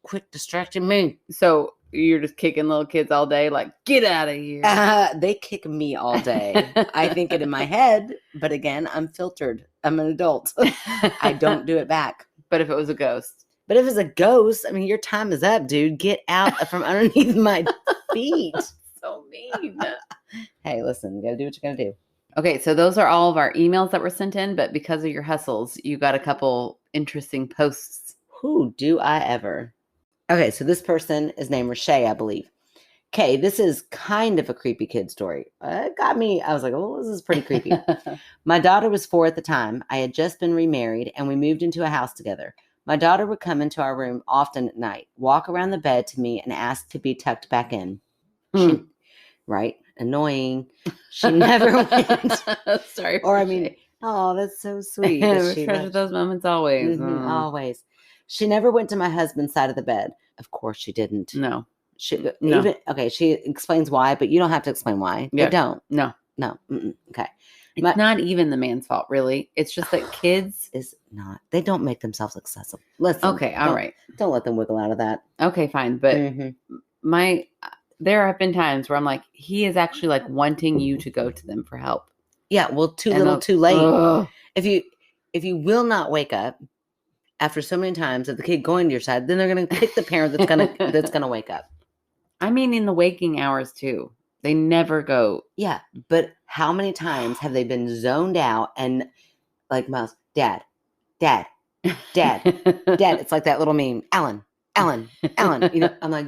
quit distracting me. So you're just kicking little kids all day, like, get out of here. They kick me all day. I think it in my head, but again, I'm filtered. I'm an adult. I don't do it back. But if it was a ghost? But if it's a ghost, your time is up, dude. Get out from underneath my feet. So mean. Hey, listen, you got to do what you got to do. Okay, so those are all of our emails that were sent in, but because of your hustles, you got a couple interesting posts. Who do I ever? Okay, so this person is named Rashay, I believe. Okay, this is kind of a creepy kid story. It got me. I was like, oh, this is pretty creepy. My daughter was 4 at the time. I had just been remarried, and we moved into a house together. My daughter would come into our room often at night, walk around the bed to me, and ask to be tucked back in. Right? Annoying. She never went. Sorry. Or oh, that's so sweet. She treasures those moments always. Always. She never went to my husband's side of the bed. Of course she didn't. No. She explains why, but you don't have to explain why. Yeah. They don't. No. Okay. It's not even the man's fault, really. It's just that kids they don't make themselves accessible. Listen. Okay. All right. Don't let them wiggle out of that. Okay, fine. But there have been times where I'm like, he is actually like wanting you to go to them for help. Yeah. Well, too little, too late. If you will not wake up after so many times of the kid going to your side, then they're going to pick the parent that's going to wake up. In the waking hours too. They never go. Yeah. But how many times have they been zoned out and like, Miles, Dad. It's like that little meme. Alan. I'm like,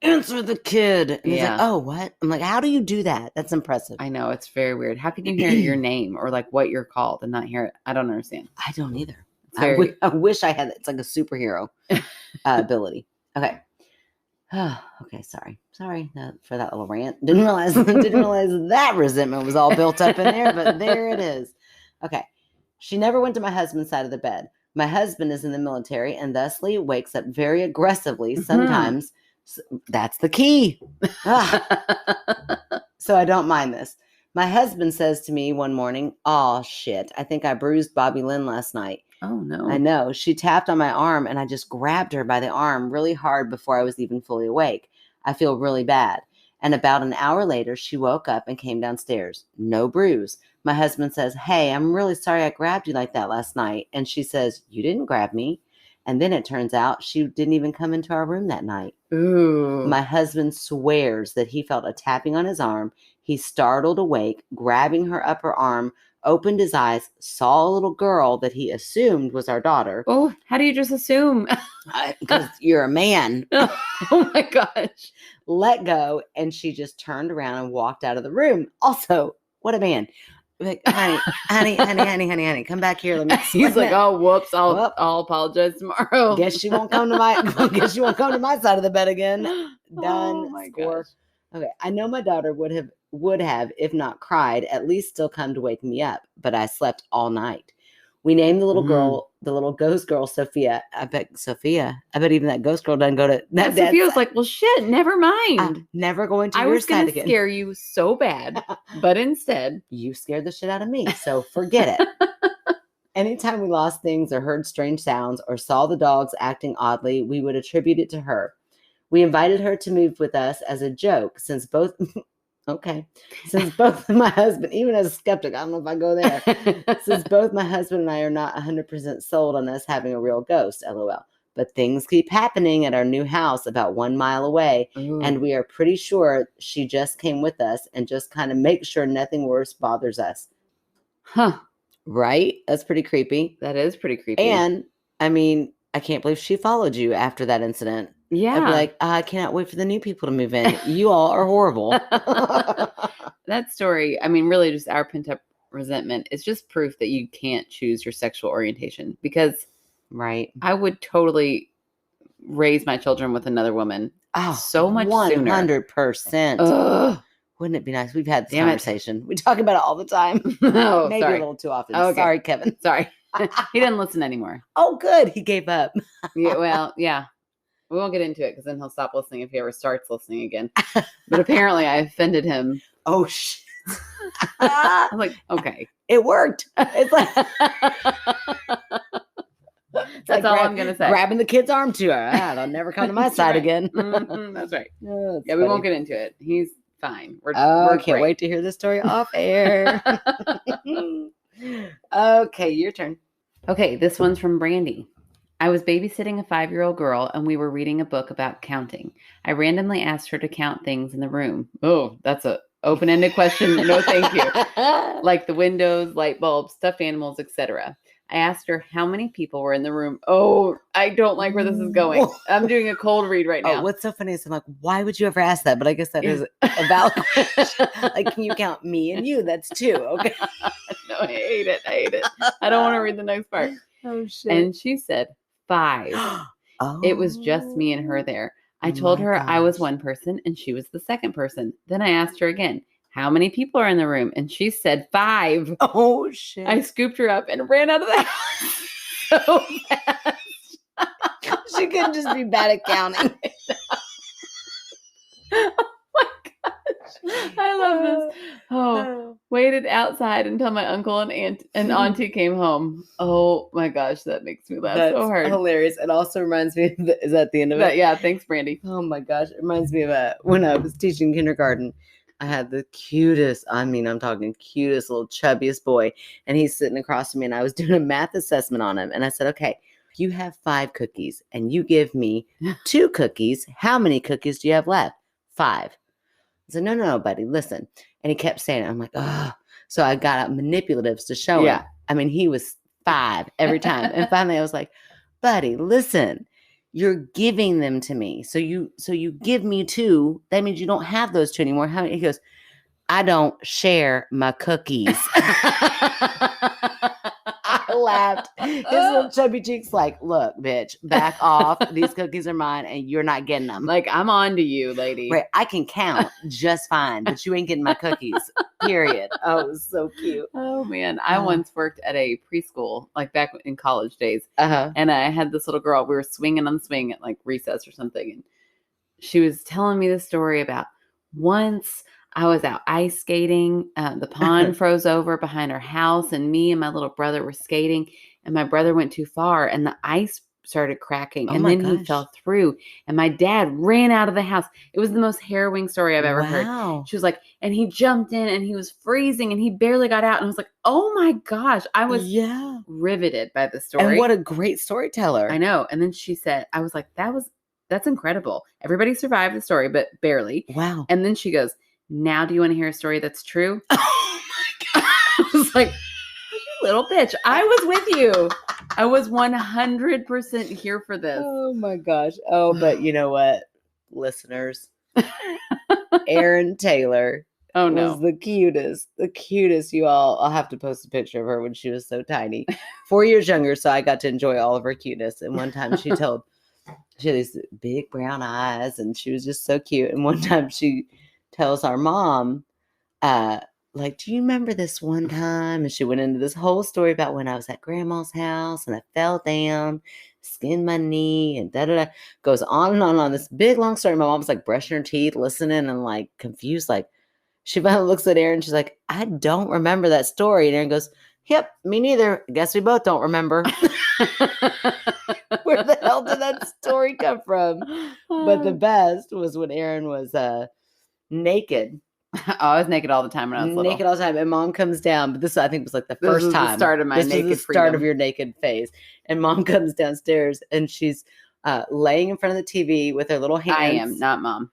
answer the kid. And he's like, oh, what? I'm like, how do you do that? That's impressive. I know. It's very weird. How can you hear your name or like what you're called and not hear it? I don't understand. I don't either. I wish I had it. It's like a superhero ability. Okay. Okay. Sorry for that little rant. Didn't realize that resentment was all built up in there, but there it is. Okay. She never went to my husband's side of the bed. My husband is in the military and thusly wakes up very aggressively sometimes. That's the key. So I don't mind this. My husband says to me one morning, oh shit, I think I bruised Bobby Lynn last night. Oh no. I know. She tapped on my arm and I just grabbed her by the arm really hard before I was even fully awake. I feel really bad. And about an hour later, she woke up and came downstairs. No bruise. My husband says, hey, I'm really sorry I grabbed you like that last night. And she says, you didn't grab me. And then it turns out she didn't even come into our room that night. Ooh. My husband swears that he felt a tapping on his arm. He startled awake, grabbing her upper arm, opened his eyes, saw a little girl that he assumed was our daughter. Oh, how do you just assume? Because you're a man. Oh my gosh. Let go. And she just turned around and walked out of the room. Also, what a man. Like, honey, come back here. Let me. He's like, oh, whoops, I'll apologize tomorrow. Guess she won't come to my side of the bed again. Done. Oh my Score. gosh. Okay, I know my daughter would have, if not cried, at least still come to wake me up. But I slept all night. We named the little girl, the little ghost girl, Sophia. I bet even that ghost girl doesn't go to that. Sophia was like, well, shit, never mind. I'm never going to I your was side going to again. scare you so bad, but instead. You scared the shit out of me, so forget it. Anytime we lost things or heard strange sounds or saw the dogs acting oddly, we would attribute it to her. We invited her to move with us as a joke since both my husband, even as a skeptic, I don't know if I go there, since both my husband and I are not 100% sold on us having a real ghost, LOL. But things keep happening at our new house about 1 mile away, and we are pretty sure she just came with us and just kind of makes sure nothing worse bothers us. Huh. Right? That's pretty creepy. That is pretty creepy. And, I mean, I can't believe she followed you after that incident. Yeah. I'd be like, I cannot wait for the new people to move in. You all are horrible. That story, I mean, really just our pent-up resentment is just proof that you can't choose your sexual orientation, because I would totally raise my children with another woman so much 100%. Ugh. Wouldn't it be nice? We've had this conversation. We talk about it all the time. Oh, maybe sorry. A little too often. Okay. Sorry, Kevin. Sorry. He doesn't listen anymore. Oh, good. He gave up. Yeah, well, yeah. We won't get into it because then he'll stop listening if he ever starts listening again. But apparently I offended him. Oh, shit. I'm like, okay. It worked. It's like... That's all I'm going to say. Grabbing the kid's arm to her. They'll never come to my side again. That's right. Oh, yeah, we won't get into it. He's fine. We're can't wait to hear this story off air. Okay, your turn. Okay, this one's from Brandy. I was babysitting a 5-year-old girl and we were reading a book about counting. I randomly asked her to count things in the room. Oh, that's a open-ended question. No, thank you. Like the windows, light bulbs, stuffed animals, etc. I asked her how many people were in the room. Oh, I don't like where this is going. I'm doing a cold read right now. Oh, what's so funny is I'm like, why would you ever ask that? But I guess that is a valid question. Like, can you count me and you? That's 2. Okay. No, I hate it. I don't want to read the next part. Oh, shit. And she said 5. It was just me and her there. I told her I was one person and she was the second person. Then I asked her again, how many people are in the room? And she said 5. Oh, shit. I scooped her up and ran out of the house so fast. She couldn't just be bad at counting. Oh, my gosh. I love this. Oh, waited outside until my uncle and auntie came home. Oh, my gosh. That makes me laugh so hard. Hilarious. It also reminds me of is that the end of it? Yeah. Thanks, Brandy. Oh, my gosh. It reminds me of when I was teaching kindergarten. I had the cutest, I'm talking cutest little chubbiest boy. And he's sitting across from me and I was doing a math assessment on him. And I said, okay, you have 5 cookies and you give me 2 cookies. How many cookies do you have left? 5. I said, no, buddy, listen. And he kept saying it. I'm like, oh. So I got out manipulatives to show him. I mean, he was 5 every time. And finally I was like, buddy, listen. You're giving them to me. So you give me 2. That means you don't have those 2 anymore. How many? He goes, I don't share my cookies. I laughed. His little chubby cheeks like, look, bitch, back off. These cookies are mine and you're not getting them. Like, I'm on to you, lady. Right. I can count just fine, but you ain't getting my cookies. Period. Oh, it was so cute. Oh, man. I once worked at a preschool, like back in college days. Uh-huh. And I had this little girl. We were swinging on the swing at like recess or something. And she was telling me this story about once I was out ice skating. The pond froze over behind our house, and me and my little brother were skating. And my brother went too far, and the ice started cracking. And then he fell through. And my dad ran out of the house. It was the most harrowing story I've ever heard. She was like, and he jumped in, and he was freezing, and he barely got out. And I was like, oh my gosh, I was riveted by the story. And what a great storyteller! I know. And then she said, I was like, that's incredible. Everybody survived the story, but barely. Wow. And then she goes, now do you want to hear a story that's true? Oh my God. I was like, little bitch, I was with you. I was 100% here for this. Oh my gosh. Oh, but you know what, listeners? Erin Taylor was the cutest, you all. I'll have to post a picture of her when she was so tiny. 4 years younger, so I got to enjoy all of her cuteness. And one time she had these big brown eyes and she was just so cute. And one time she tells our mom, like, do you remember this one time? And she went into this whole story about when I was at grandma's house and I fell down, skinned my knee, and da-da-da. Goes on and on this big, long story. My mom's like brushing her teeth, listening and like confused. Like, she finally looks at Erin. She's like, I don't remember that story. And Erin goes, yep, me neither. I guess we both don't remember. Where the hell did that story come from? But the best was when Erin was naked. I was naked all the time when I was little. Naked all the time. And Mom comes down. But this, I think, was like the first time. The start of my naked was the start of your naked phase. And Mom comes downstairs and she's laying in front of the TV with her little hands. I am, not Mom.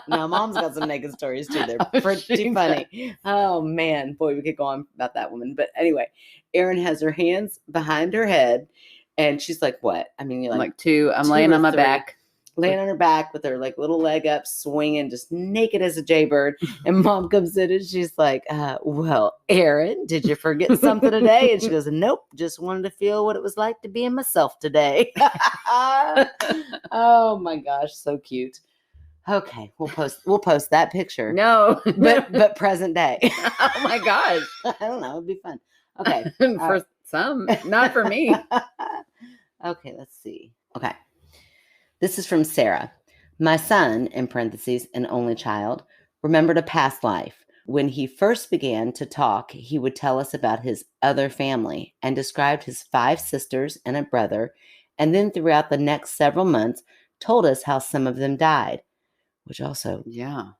Now, Mom's got some naked stories too. They're pretty funny. Oh man, boy, we could go on about that woman. But anyway, Erin has her hands behind her head, and she's like, "What?" I mean, you're like two. I'm laying on my back, laying on her back with her like little leg up, swinging, just naked as a jaybird. And Mom comes in and she's like, "Well, Erin, did you forget something today?" And she goes, "Nope, just wanted to feel what it was like to be myself today." Oh my gosh, so cute. Okay, we'll post that picture. No, but present day. Oh my gosh, I don't know. It'd be fun. Okay, for some, not for me. Okay, let's see. Okay, this is from Sarah. My son, in parentheses, an only child, remembered a past life. When he first began to talk, he would tell us about his other family and described his 5 sisters and a brother, and then throughout the next several months, told us how some of them died. Which also,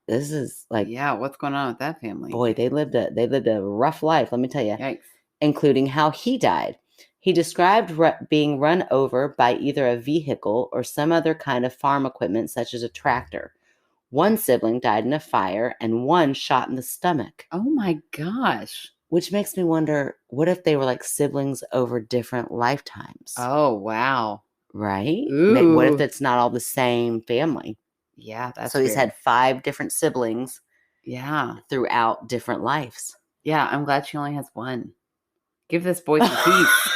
this is like, what's going on with that family? Boy, they lived a rough life, let me tell you. Yikes. Including how he died. He described being run over by either a vehicle or some other kind of farm equipment, such as a tractor. One sibling died in a fire, and one shot in the stomach. Oh my gosh! Which makes me wonder, what if they were like siblings over different lifetimes? Oh wow! Right? Ooh. What if it's not all the same family? Yeah, that's so. He's had 5 different siblings. Yeah, throughout different lives. Yeah, I'm glad she only has one. Give this boy some peace.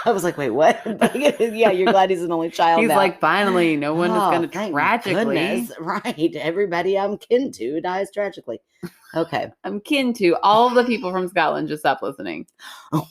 I was like, wait, what? Yeah, you're glad he's an only child. He's now. like, finally, no one is going to tragically. Goodness. Right. Everybody I'm kin to dies tragically. Okay. I'm kin to all the people from Scotland. Just stop listening.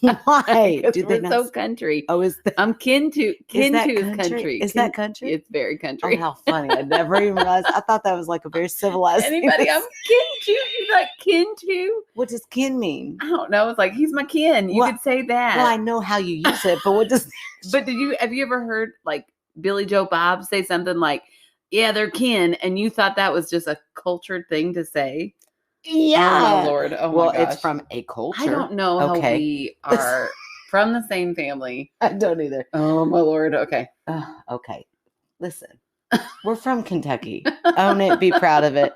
Why? We're so country. Oh, I'm kin to is country. Is that country? It's very country. Oh, how funny. I never even realized. I thought that was like a very civilized Anybody thing. I'm kin to? You like kin to? What does kin mean? I don't know. It's like, he's my kin. You could say that. Well, I know how you use it, but what does... But have you ever heard like Billy Joe Bob say something like, yeah, they're kin, and you thought that was just a cultured thing to say? Yeah. Oh, Lord. Oh, well, my gosh. It's from a culture. I don't know how we are from the same family. I don't either. Oh, my Lord. Okay. Okay. Listen, we're from Kentucky. Own it. Be proud of it.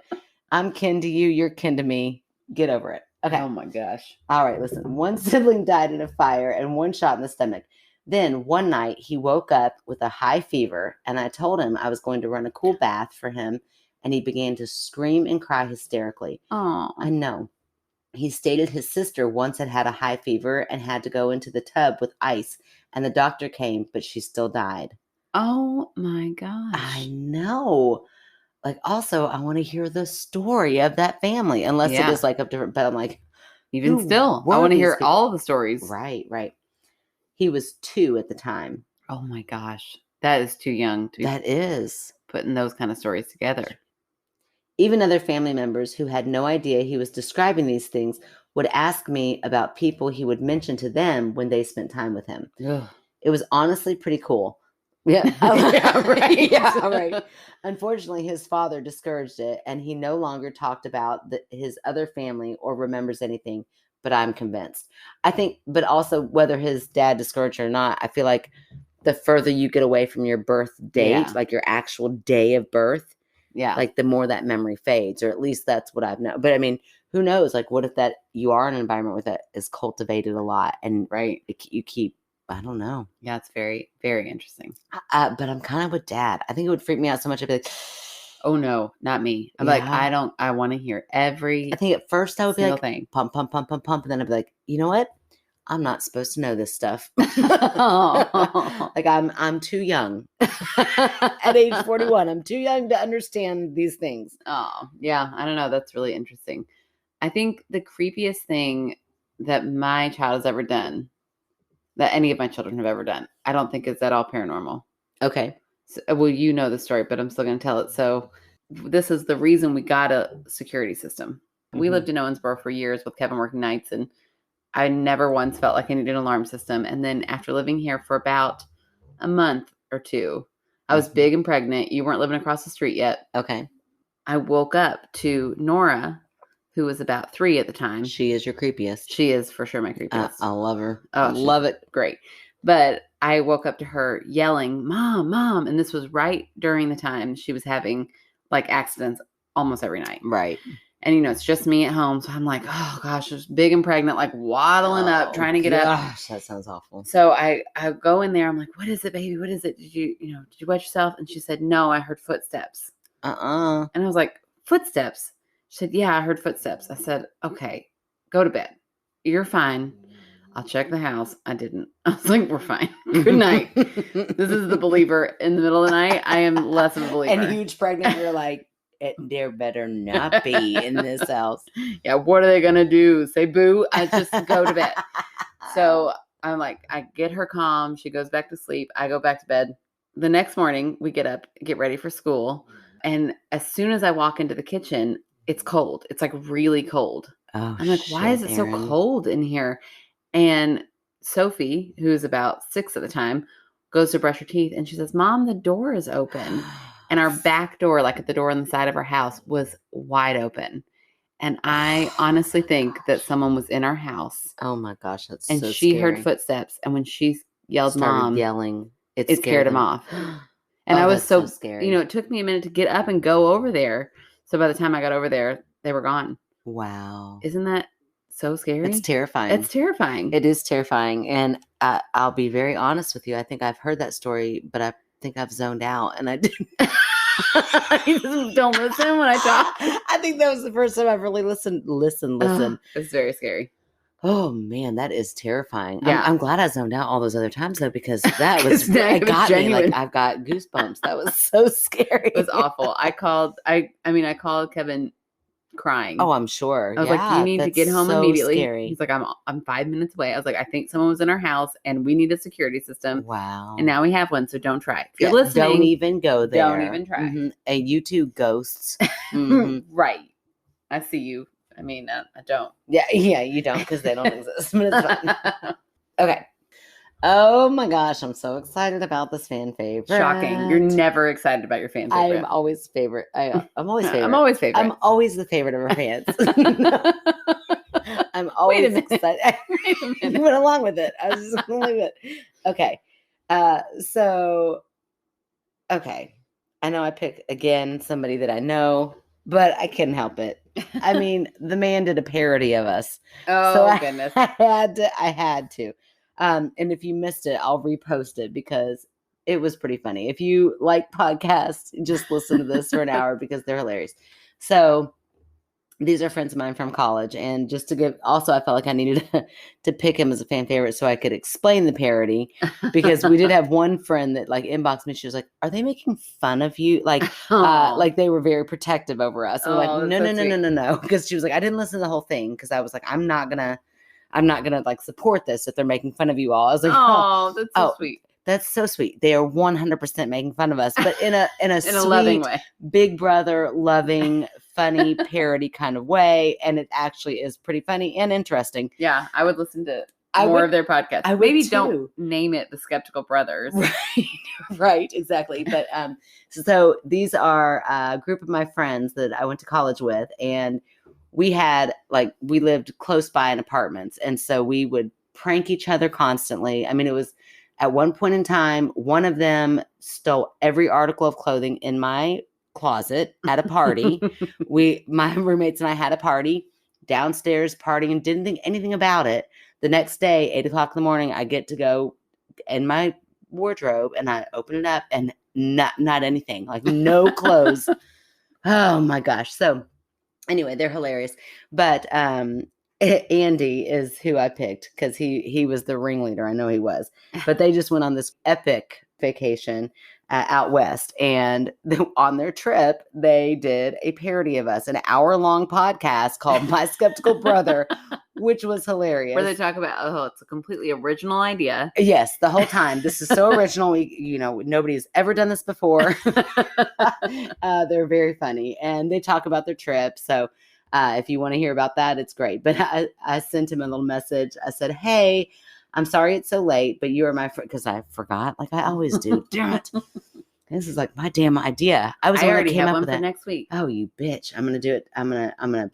I'm kin to you. You're kin to me. Get over it. Okay. Oh, my gosh. All right. Listen, one sibling died in a fire and one shot in the stomach. Then one night he woke up with a high fever, and I told him I was going to run a cool bath for him, and he began to scream and cry hysterically. Oh, I know. He stated his sister once had a high fever and had to go into the tub with ice, and the doctor came, but she still died. Oh my gosh. I know. Like, also, I want to hear the story of that family, unless it is like a different, but I'm like, even still, I want to hear all the stories. Right, right. He was 2 at the time. Oh my gosh. That is too young to be putting those kind of stories together. Even other family members who had no idea he was describing these things would ask me about people he would mention to them when they spent time with him. Ugh. It was honestly pretty cool. Yeah. Yeah, right. Yeah, right. Unfortunately, his father discouraged it, and he no longer talked about his other family or remembers anything, but I'm convinced. I think, but also whether his dad discouraged it or not, I feel like the further you get away from your birth date, like your actual day of birth, like the more that memory fades, or at least that's what I've known. But I mean, who knows? Like, what if that you are in an environment where that is cultivated a lot, and you keep, I don't know. Yeah, it's very, very interesting. But I'm kind of with Dad. I think it would freak me out so much. I'd be like, oh no, not me. I'm like, I want to hear every. I think at first I would be like, thing. Pump, pump, pump, pump, pump, and then I'd be like, you know what? I'm not supposed to know this stuff. Like I'm too young. At age 41, I'm too young to understand these things. Oh, yeah. I don't know. That's really interesting. I think the creepiest thing that my child has ever done, that any of my children have ever done, I don't think is at all paranormal. Okay. So, well, you know the story, but I'm still going to tell it. So this is the reason we got a security system. We lived in Owensboro for years with Kevin working nights, and I never once felt like I needed an alarm system. And then after living here for about a month or two, I was big and pregnant. You weren't living across the street yet. Okay. I woke up to Nora, who was about 3 at the time. She is your creepiest. She is for sure my creepiest. I love her. Oh, I love it. Great. But I woke up to her yelling, "Mom, Mom." And this was right during the time she was having like accidents almost every night. Right. And, you know, it's just me at home. So I'm like, oh, gosh, just big and pregnant, like waddling up, trying to get up. Gosh, that sounds awful. So I go in there. I'm like, what is it, baby? What is it? Did you wet yourself? And she said, no, I heard footsteps. And I was like, footsteps? She said, yeah, I heard footsteps. I said, okay, go to bed. You're fine. I'll check the house. I didn't. I was like, we're fine. Good night. This is the believer in the middle of the night. I am less of a believer. And huge pregnant, you're like, there better not be in this house. Yeah, what are they going to do? Say boo? I just go to bed. So I'm like, I get her calm. She goes back to sleep. I go back to bed. The next morning, we get up, get ready for school. And as soon as I walk into the kitchen, it's cold. It's like really cold. Oh, I'm like, why is it so cold in here? And Sophie, who's about 6 at the time, goes to brush her teeth. And she says, Mom, the door is open. And our back door, like at the door on the side of our house, was wide open. And I honestly think that someone was in our house. Oh my gosh, that's and so she scary. heard footsteps. And when she yelled, Started Mom, yelling, it scared him off. And I was so scary. You know, it took me a minute to get up and go over there. So by the time I got over there, they were gone. Wow. Isn't that so scary? It's terrifying. It's terrifying. It is terrifying. And I'll be very honest with you. I think I've heard that story, but I think I've zoned out and I didn't. Don't listen when I talk. I think that was the first time I've really listened. It's very scary. Oh man, that is terrifying. Yeah. I'm glad I zoned out all those other times though, because that was it got genuine. me. Like I've got goosebumps. That was so scary. It was awful. I called Kevin crying. Oh, I'm sure. I was like, you need to get home so immediately. Scary. He's like, I'm 5 minutes away. I was like, I think someone was in our house and we need a security system. Wow. And now we have one, so don't try. If you're listening, don't even go there. Don't even try. Mm-hmm. And you two ghosts. Right. I see you. I mean, I don't. Yeah, you don't because they don't exist. But it's fine. Okay. Oh my gosh, I'm so excited about this fan favorite. Shocking. You're never excited about your fan favorite. I'm always favorite. I'm always favorite. I'm always favorite. I'm always the favorite of our fans. I'm always excited. Wait a minute. You went along with it. I was just going to leave it. Okay. Okay. I know I pick again somebody that I know, but I couldn't help it. I mean, the man did a parody of us. Oh, so goodness. I had to. And if you missed it, I'll repost it because it was pretty funny. If you like podcasts, just listen to this for an hour because they're hilarious. So these are friends of mine from college. And just to give, also, I felt like I needed to pick him as a fan favorite so I could explain the parody because we did have one friend that like inboxed me. She was like, are they making fun of you? Like they were very protective over us. And like, no. Because she was like, I didn't listen to the whole thing because I was like, I'm not gonna like support this if they're making fun of you all. I was like, oh, that's so sweet. That's so sweet. They are 100% making fun of us, but in a sweet, loving way, big brother, loving, funny parody kind of way. And it actually is pretty funny and interesting. Yeah, I would listen to more of their podcasts. Maybe don't name it the Skeptical Brothers. Right, exactly. But so these are a group of my friends that I went to college with, and we lived close by in apartments. And so we would prank each other constantly. I mean, it was at one point in time, one of them stole every article of clothing in my closet at a party. My roommates and I had a party downstairs partying, didn't think anything about it. The next day, 8:00 in the morning, I get to go in my wardrobe and I open it up and not anything, like no clothes. Oh my gosh. So anyway, they're hilarious. But Andy is who I picked because he was the ringleader. I know he was. But they just went on this epic vacation out west. And on their trip, they did a parody of us, an hour-long podcast called My Skeptical Brother, which was hilarious. Where they talk about, it's a completely original idea. Yes, the whole time. This is so original. Nobody's ever done this before. They're very funny. And they talk about their trip. So if you want to hear about that, it's great. But I sent him a little message. I said, hey, I'm sorry it's so late, but you are my friend. Because I forgot, like I always do. Damn it. This is like my damn idea. I already have one for next week. Oh, you bitch. I'm going to do it. I'm going to,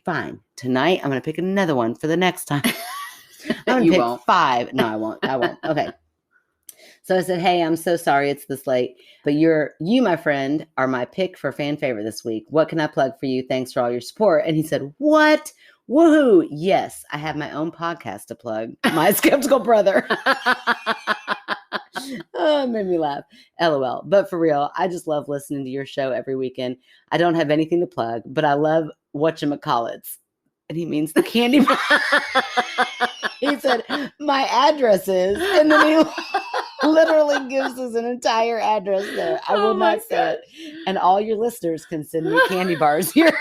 fine. Tonight, I'm going to pick another one for the next time. I'm going to pick 5. No, I won't. Okay. So I said, hey, I'm so sorry it's this late, but you, my friend, are my pick for fan favorite this week. What can I plug for you? Thanks for all your support. And he said, what? Woohoo. Yes, I have my own podcast to plug. My Skeptical Brother. Oh, it made me laugh. LOL. But for real, I just love listening to your show every weekend. I don't have anything to plug, but I love whatchamacallits. And he means the candy bar. He said, my address is, and then he literally gives us an entire address there. I will not say it. And all your listeners can send me candy bars here.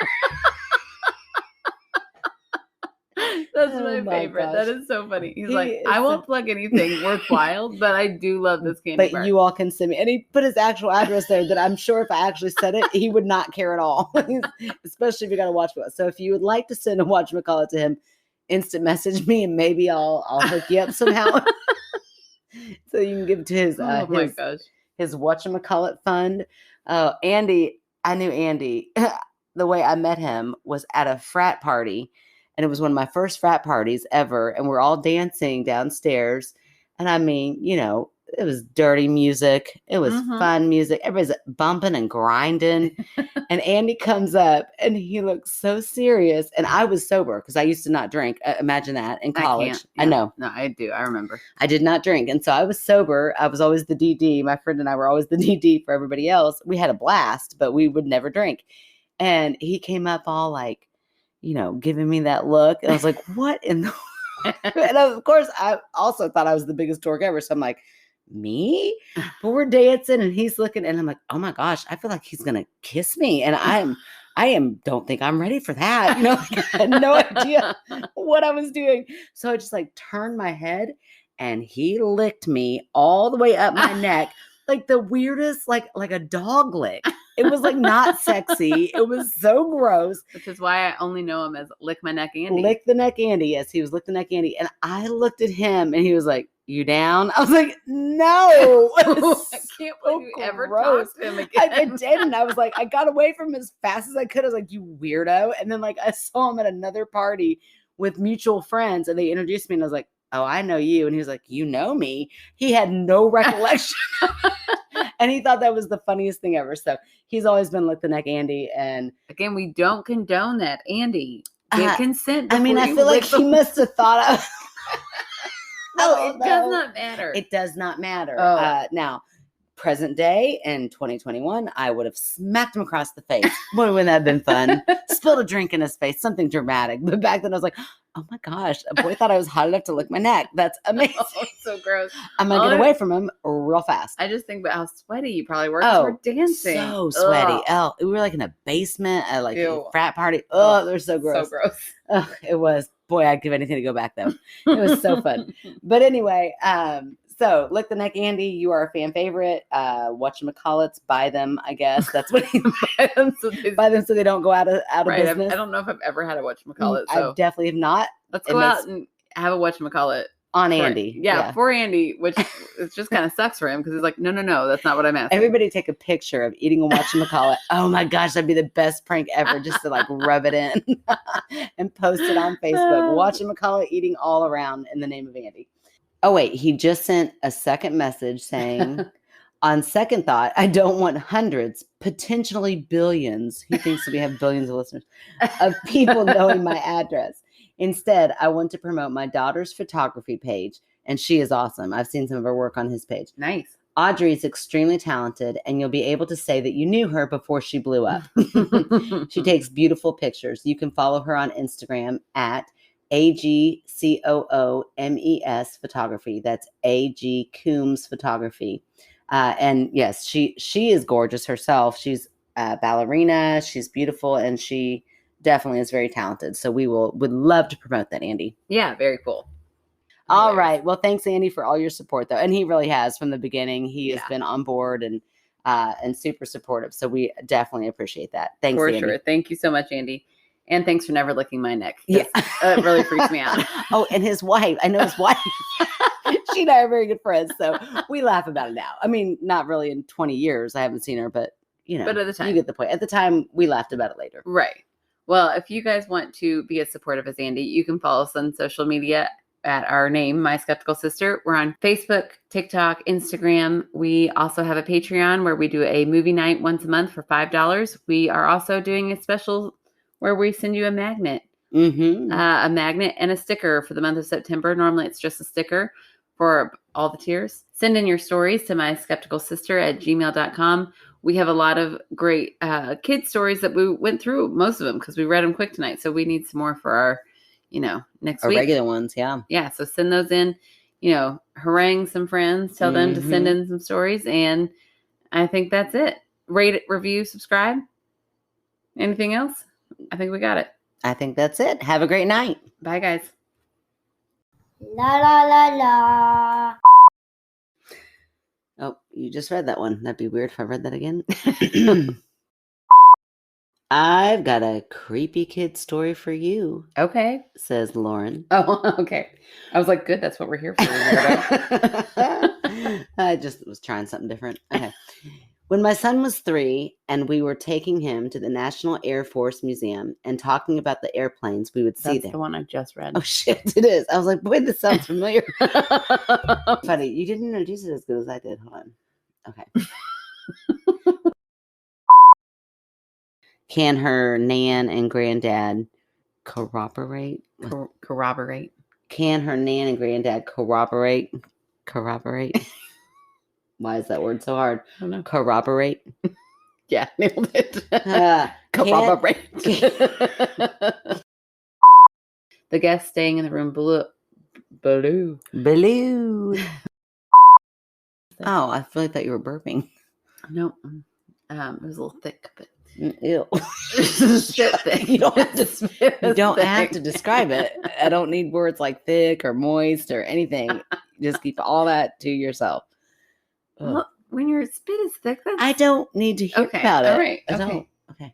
That's my favorite. Gosh. That is so funny. He's like, I won't plug anything worthwhile, but I do love this candy bar. But you all can send me. And he put his actual address there that I'm sure if I actually said it, he would not care at all. Especially if you got to watch it. So if you would like to send a whatchamacallit to him, instant message me and maybe I'll hook you up somehow. So you can give it to his his whatchamacallit fund. Andy, I knew Andy. The way I met him was at a frat party. And it was one of my first frat parties ever. And we're all dancing downstairs. And I mean, it was dirty music. It was fun music. Everybody's bumping and grinding. And Andy comes up and he looks so serious. And I was sober because I used to not drink. Imagine that in college. I know. No, I do. I remember. I did not drink. And so I was sober. I was always the DD. My friend and I were always the DD for everybody else. We had a blast, but we would never drink. And he came up all like, giving me that look. And I was like, what in the... And of course, I also thought I was the biggest dork ever. So I'm like, me? But we're dancing and he's looking and I'm like, oh my gosh, I feel like he's going to kiss me. And I don't think I'm ready for that. I had no idea what I was doing. So I just like turned my head and he licked me all the way up my neck. Like the weirdest, like a dog lick. It was like not sexy. It was so gross. Which is why I only know him as Lick My Neck Andy. Lick the Neck Andy. Yes, he was Lick the Neck Andy. And I looked at him and he was like, you down? I was like, no. I can't believe you ever talked to him again. I didn't. I was like, I got away from him as fast as I could. I was like, you weirdo. And then like I saw him at another party with mutual friends and they introduced me and I was like, oh, I know you. And he was like, you know me. He had no recollection. And he thought that was the funniest thing ever. So he's always been Lick the Neck Andy. And again, we don't condone that. Andy, get consent. I mean, I feel like he must have thought of. No, it does not matter. It does not matter. Oh. Now, present day in 2021, I would have smacked him across the face. Wouldn't that have been fun? Spilled a drink in his face, something dramatic. But back then I was like, oh my gosh, a boy thought I was hot enough to lick my neck. That's amazing. Oh, so gross. I'm going to get away from him real fast. I just think about how sweaty you probably were because we're dancing. So sweaty. Oh, we were like in a basement at like a frat party. Oh, they're so gross. So gross. Oh, it was. Boy, I'd give anything to go back though. It was so fun. But anyway, so Lick the Neck Andy, you are a fan favorite. Whatchamacallits, buy them, I guess. That's what he buy them so they don't go out of business. I don't know if I've ever had a whatchamacallit. So I definitely have not. Let's go out and have a whatchamacallit. On Andy. Yeah, for Andy, which it just kind of sucks for him because he's like, no, that's not what I'm asking. Everybody take a picture of eating a whatchamacallit. Oh my gosh, that'd be the best prank ever just to like rub it in and post it on Facebook. Whatchamacallit eating all around in the name of Andy. Oh wait, he just sent a second message saying, on second thought, I don't want hundreds, potentially billions. He thinks that we have billions of listeners of people knowing my address. Instead, I want to promote my daughter's photography page, and she is awesome. I've seen some of her work on his page. Nice. Audrey is extremely talented, and you'll be able to say that you knew her before she blew up. She takes beautiful pictures. You can follow her on Instagram at AGCOOMES Photography. That's AG Coombs Photography. And yes, she is gorgeous herself. She's a ballerina. She's beautiful, and she definitely is very talented. So would love to promote that, Andy. Yeah, very cool. All right. Well, thanks, Andy, for all your support, though. And he really has from the beginning. He has been on board and super supportive. So we definitely appreciate that. Thanks, for Andy. sure. Thank you so much, Andy. And thanks for never licking my neck. Yeah. It really freaks me out. Oh, and his wife. I know his wife. She and I are very good friends. So we laugh about it now. I mean, not really in 20 years. I haven't seen her, but but at the time, you get the point. At the time, we laughed about it later. Right. Well, if you guys want to be as supportive as Andy, you can follow us on social media at our name, My Skeptical Sister. We're on Facebook, TikTok, Instagram. We also have a Patreon where we do a movie night once a month for $5. We are also doing a special where we send you a magnet. Mm-hmm. A magnet and a sticker for the month of September. Normally it's just a sticker for all the tiers. Send in your stories to mysskepticalsister@gmail.com. We have a lot of great kid stories that we went through, most of them, because we read them quick tonight. So we need some more for our, next week. Our regular ones, yeah. Yeah, so send those in, harangue some friends, tell them to send in some stories. And I think that's it. Rate it, review, subscribe. Anything else? I think we got it. I think that's it. Have a great night. Bye, guys. La la la la. Oh, you just read that one. That'd be weird if I read that again. I've got a creepy kid story for you. Okay. Says Lauren. Oh, okay. I was like, good. That's what we're here for. I just was trying something different. Okay. When my son was 3 and we were taking him to the National Air Force Museum and talking about the airplanes we would see there. That's the one I just read. Oh, shit, it is. I was like, boy, this sounds familiar. Funny, you didn't introduce it as good as I did. Hold on. Okay. Can her nan and granddad corroborate? Corroborate. Can her nan and granddad corroborate? Corroborate? Why is that word so hard? I don't know. Corroborate. Yeah, nailed it. Corroborate. The guest staying in the room blue. Oh, I really thought you were burping. No, it was a little thick, but ew. Spit thing. You don't have to describe it. I don't need words like thick or moist or anything. Just keep all that to yourself. Well, when your spit is thick, I don't need to hear about it. All right. I Okay. don't. Okay.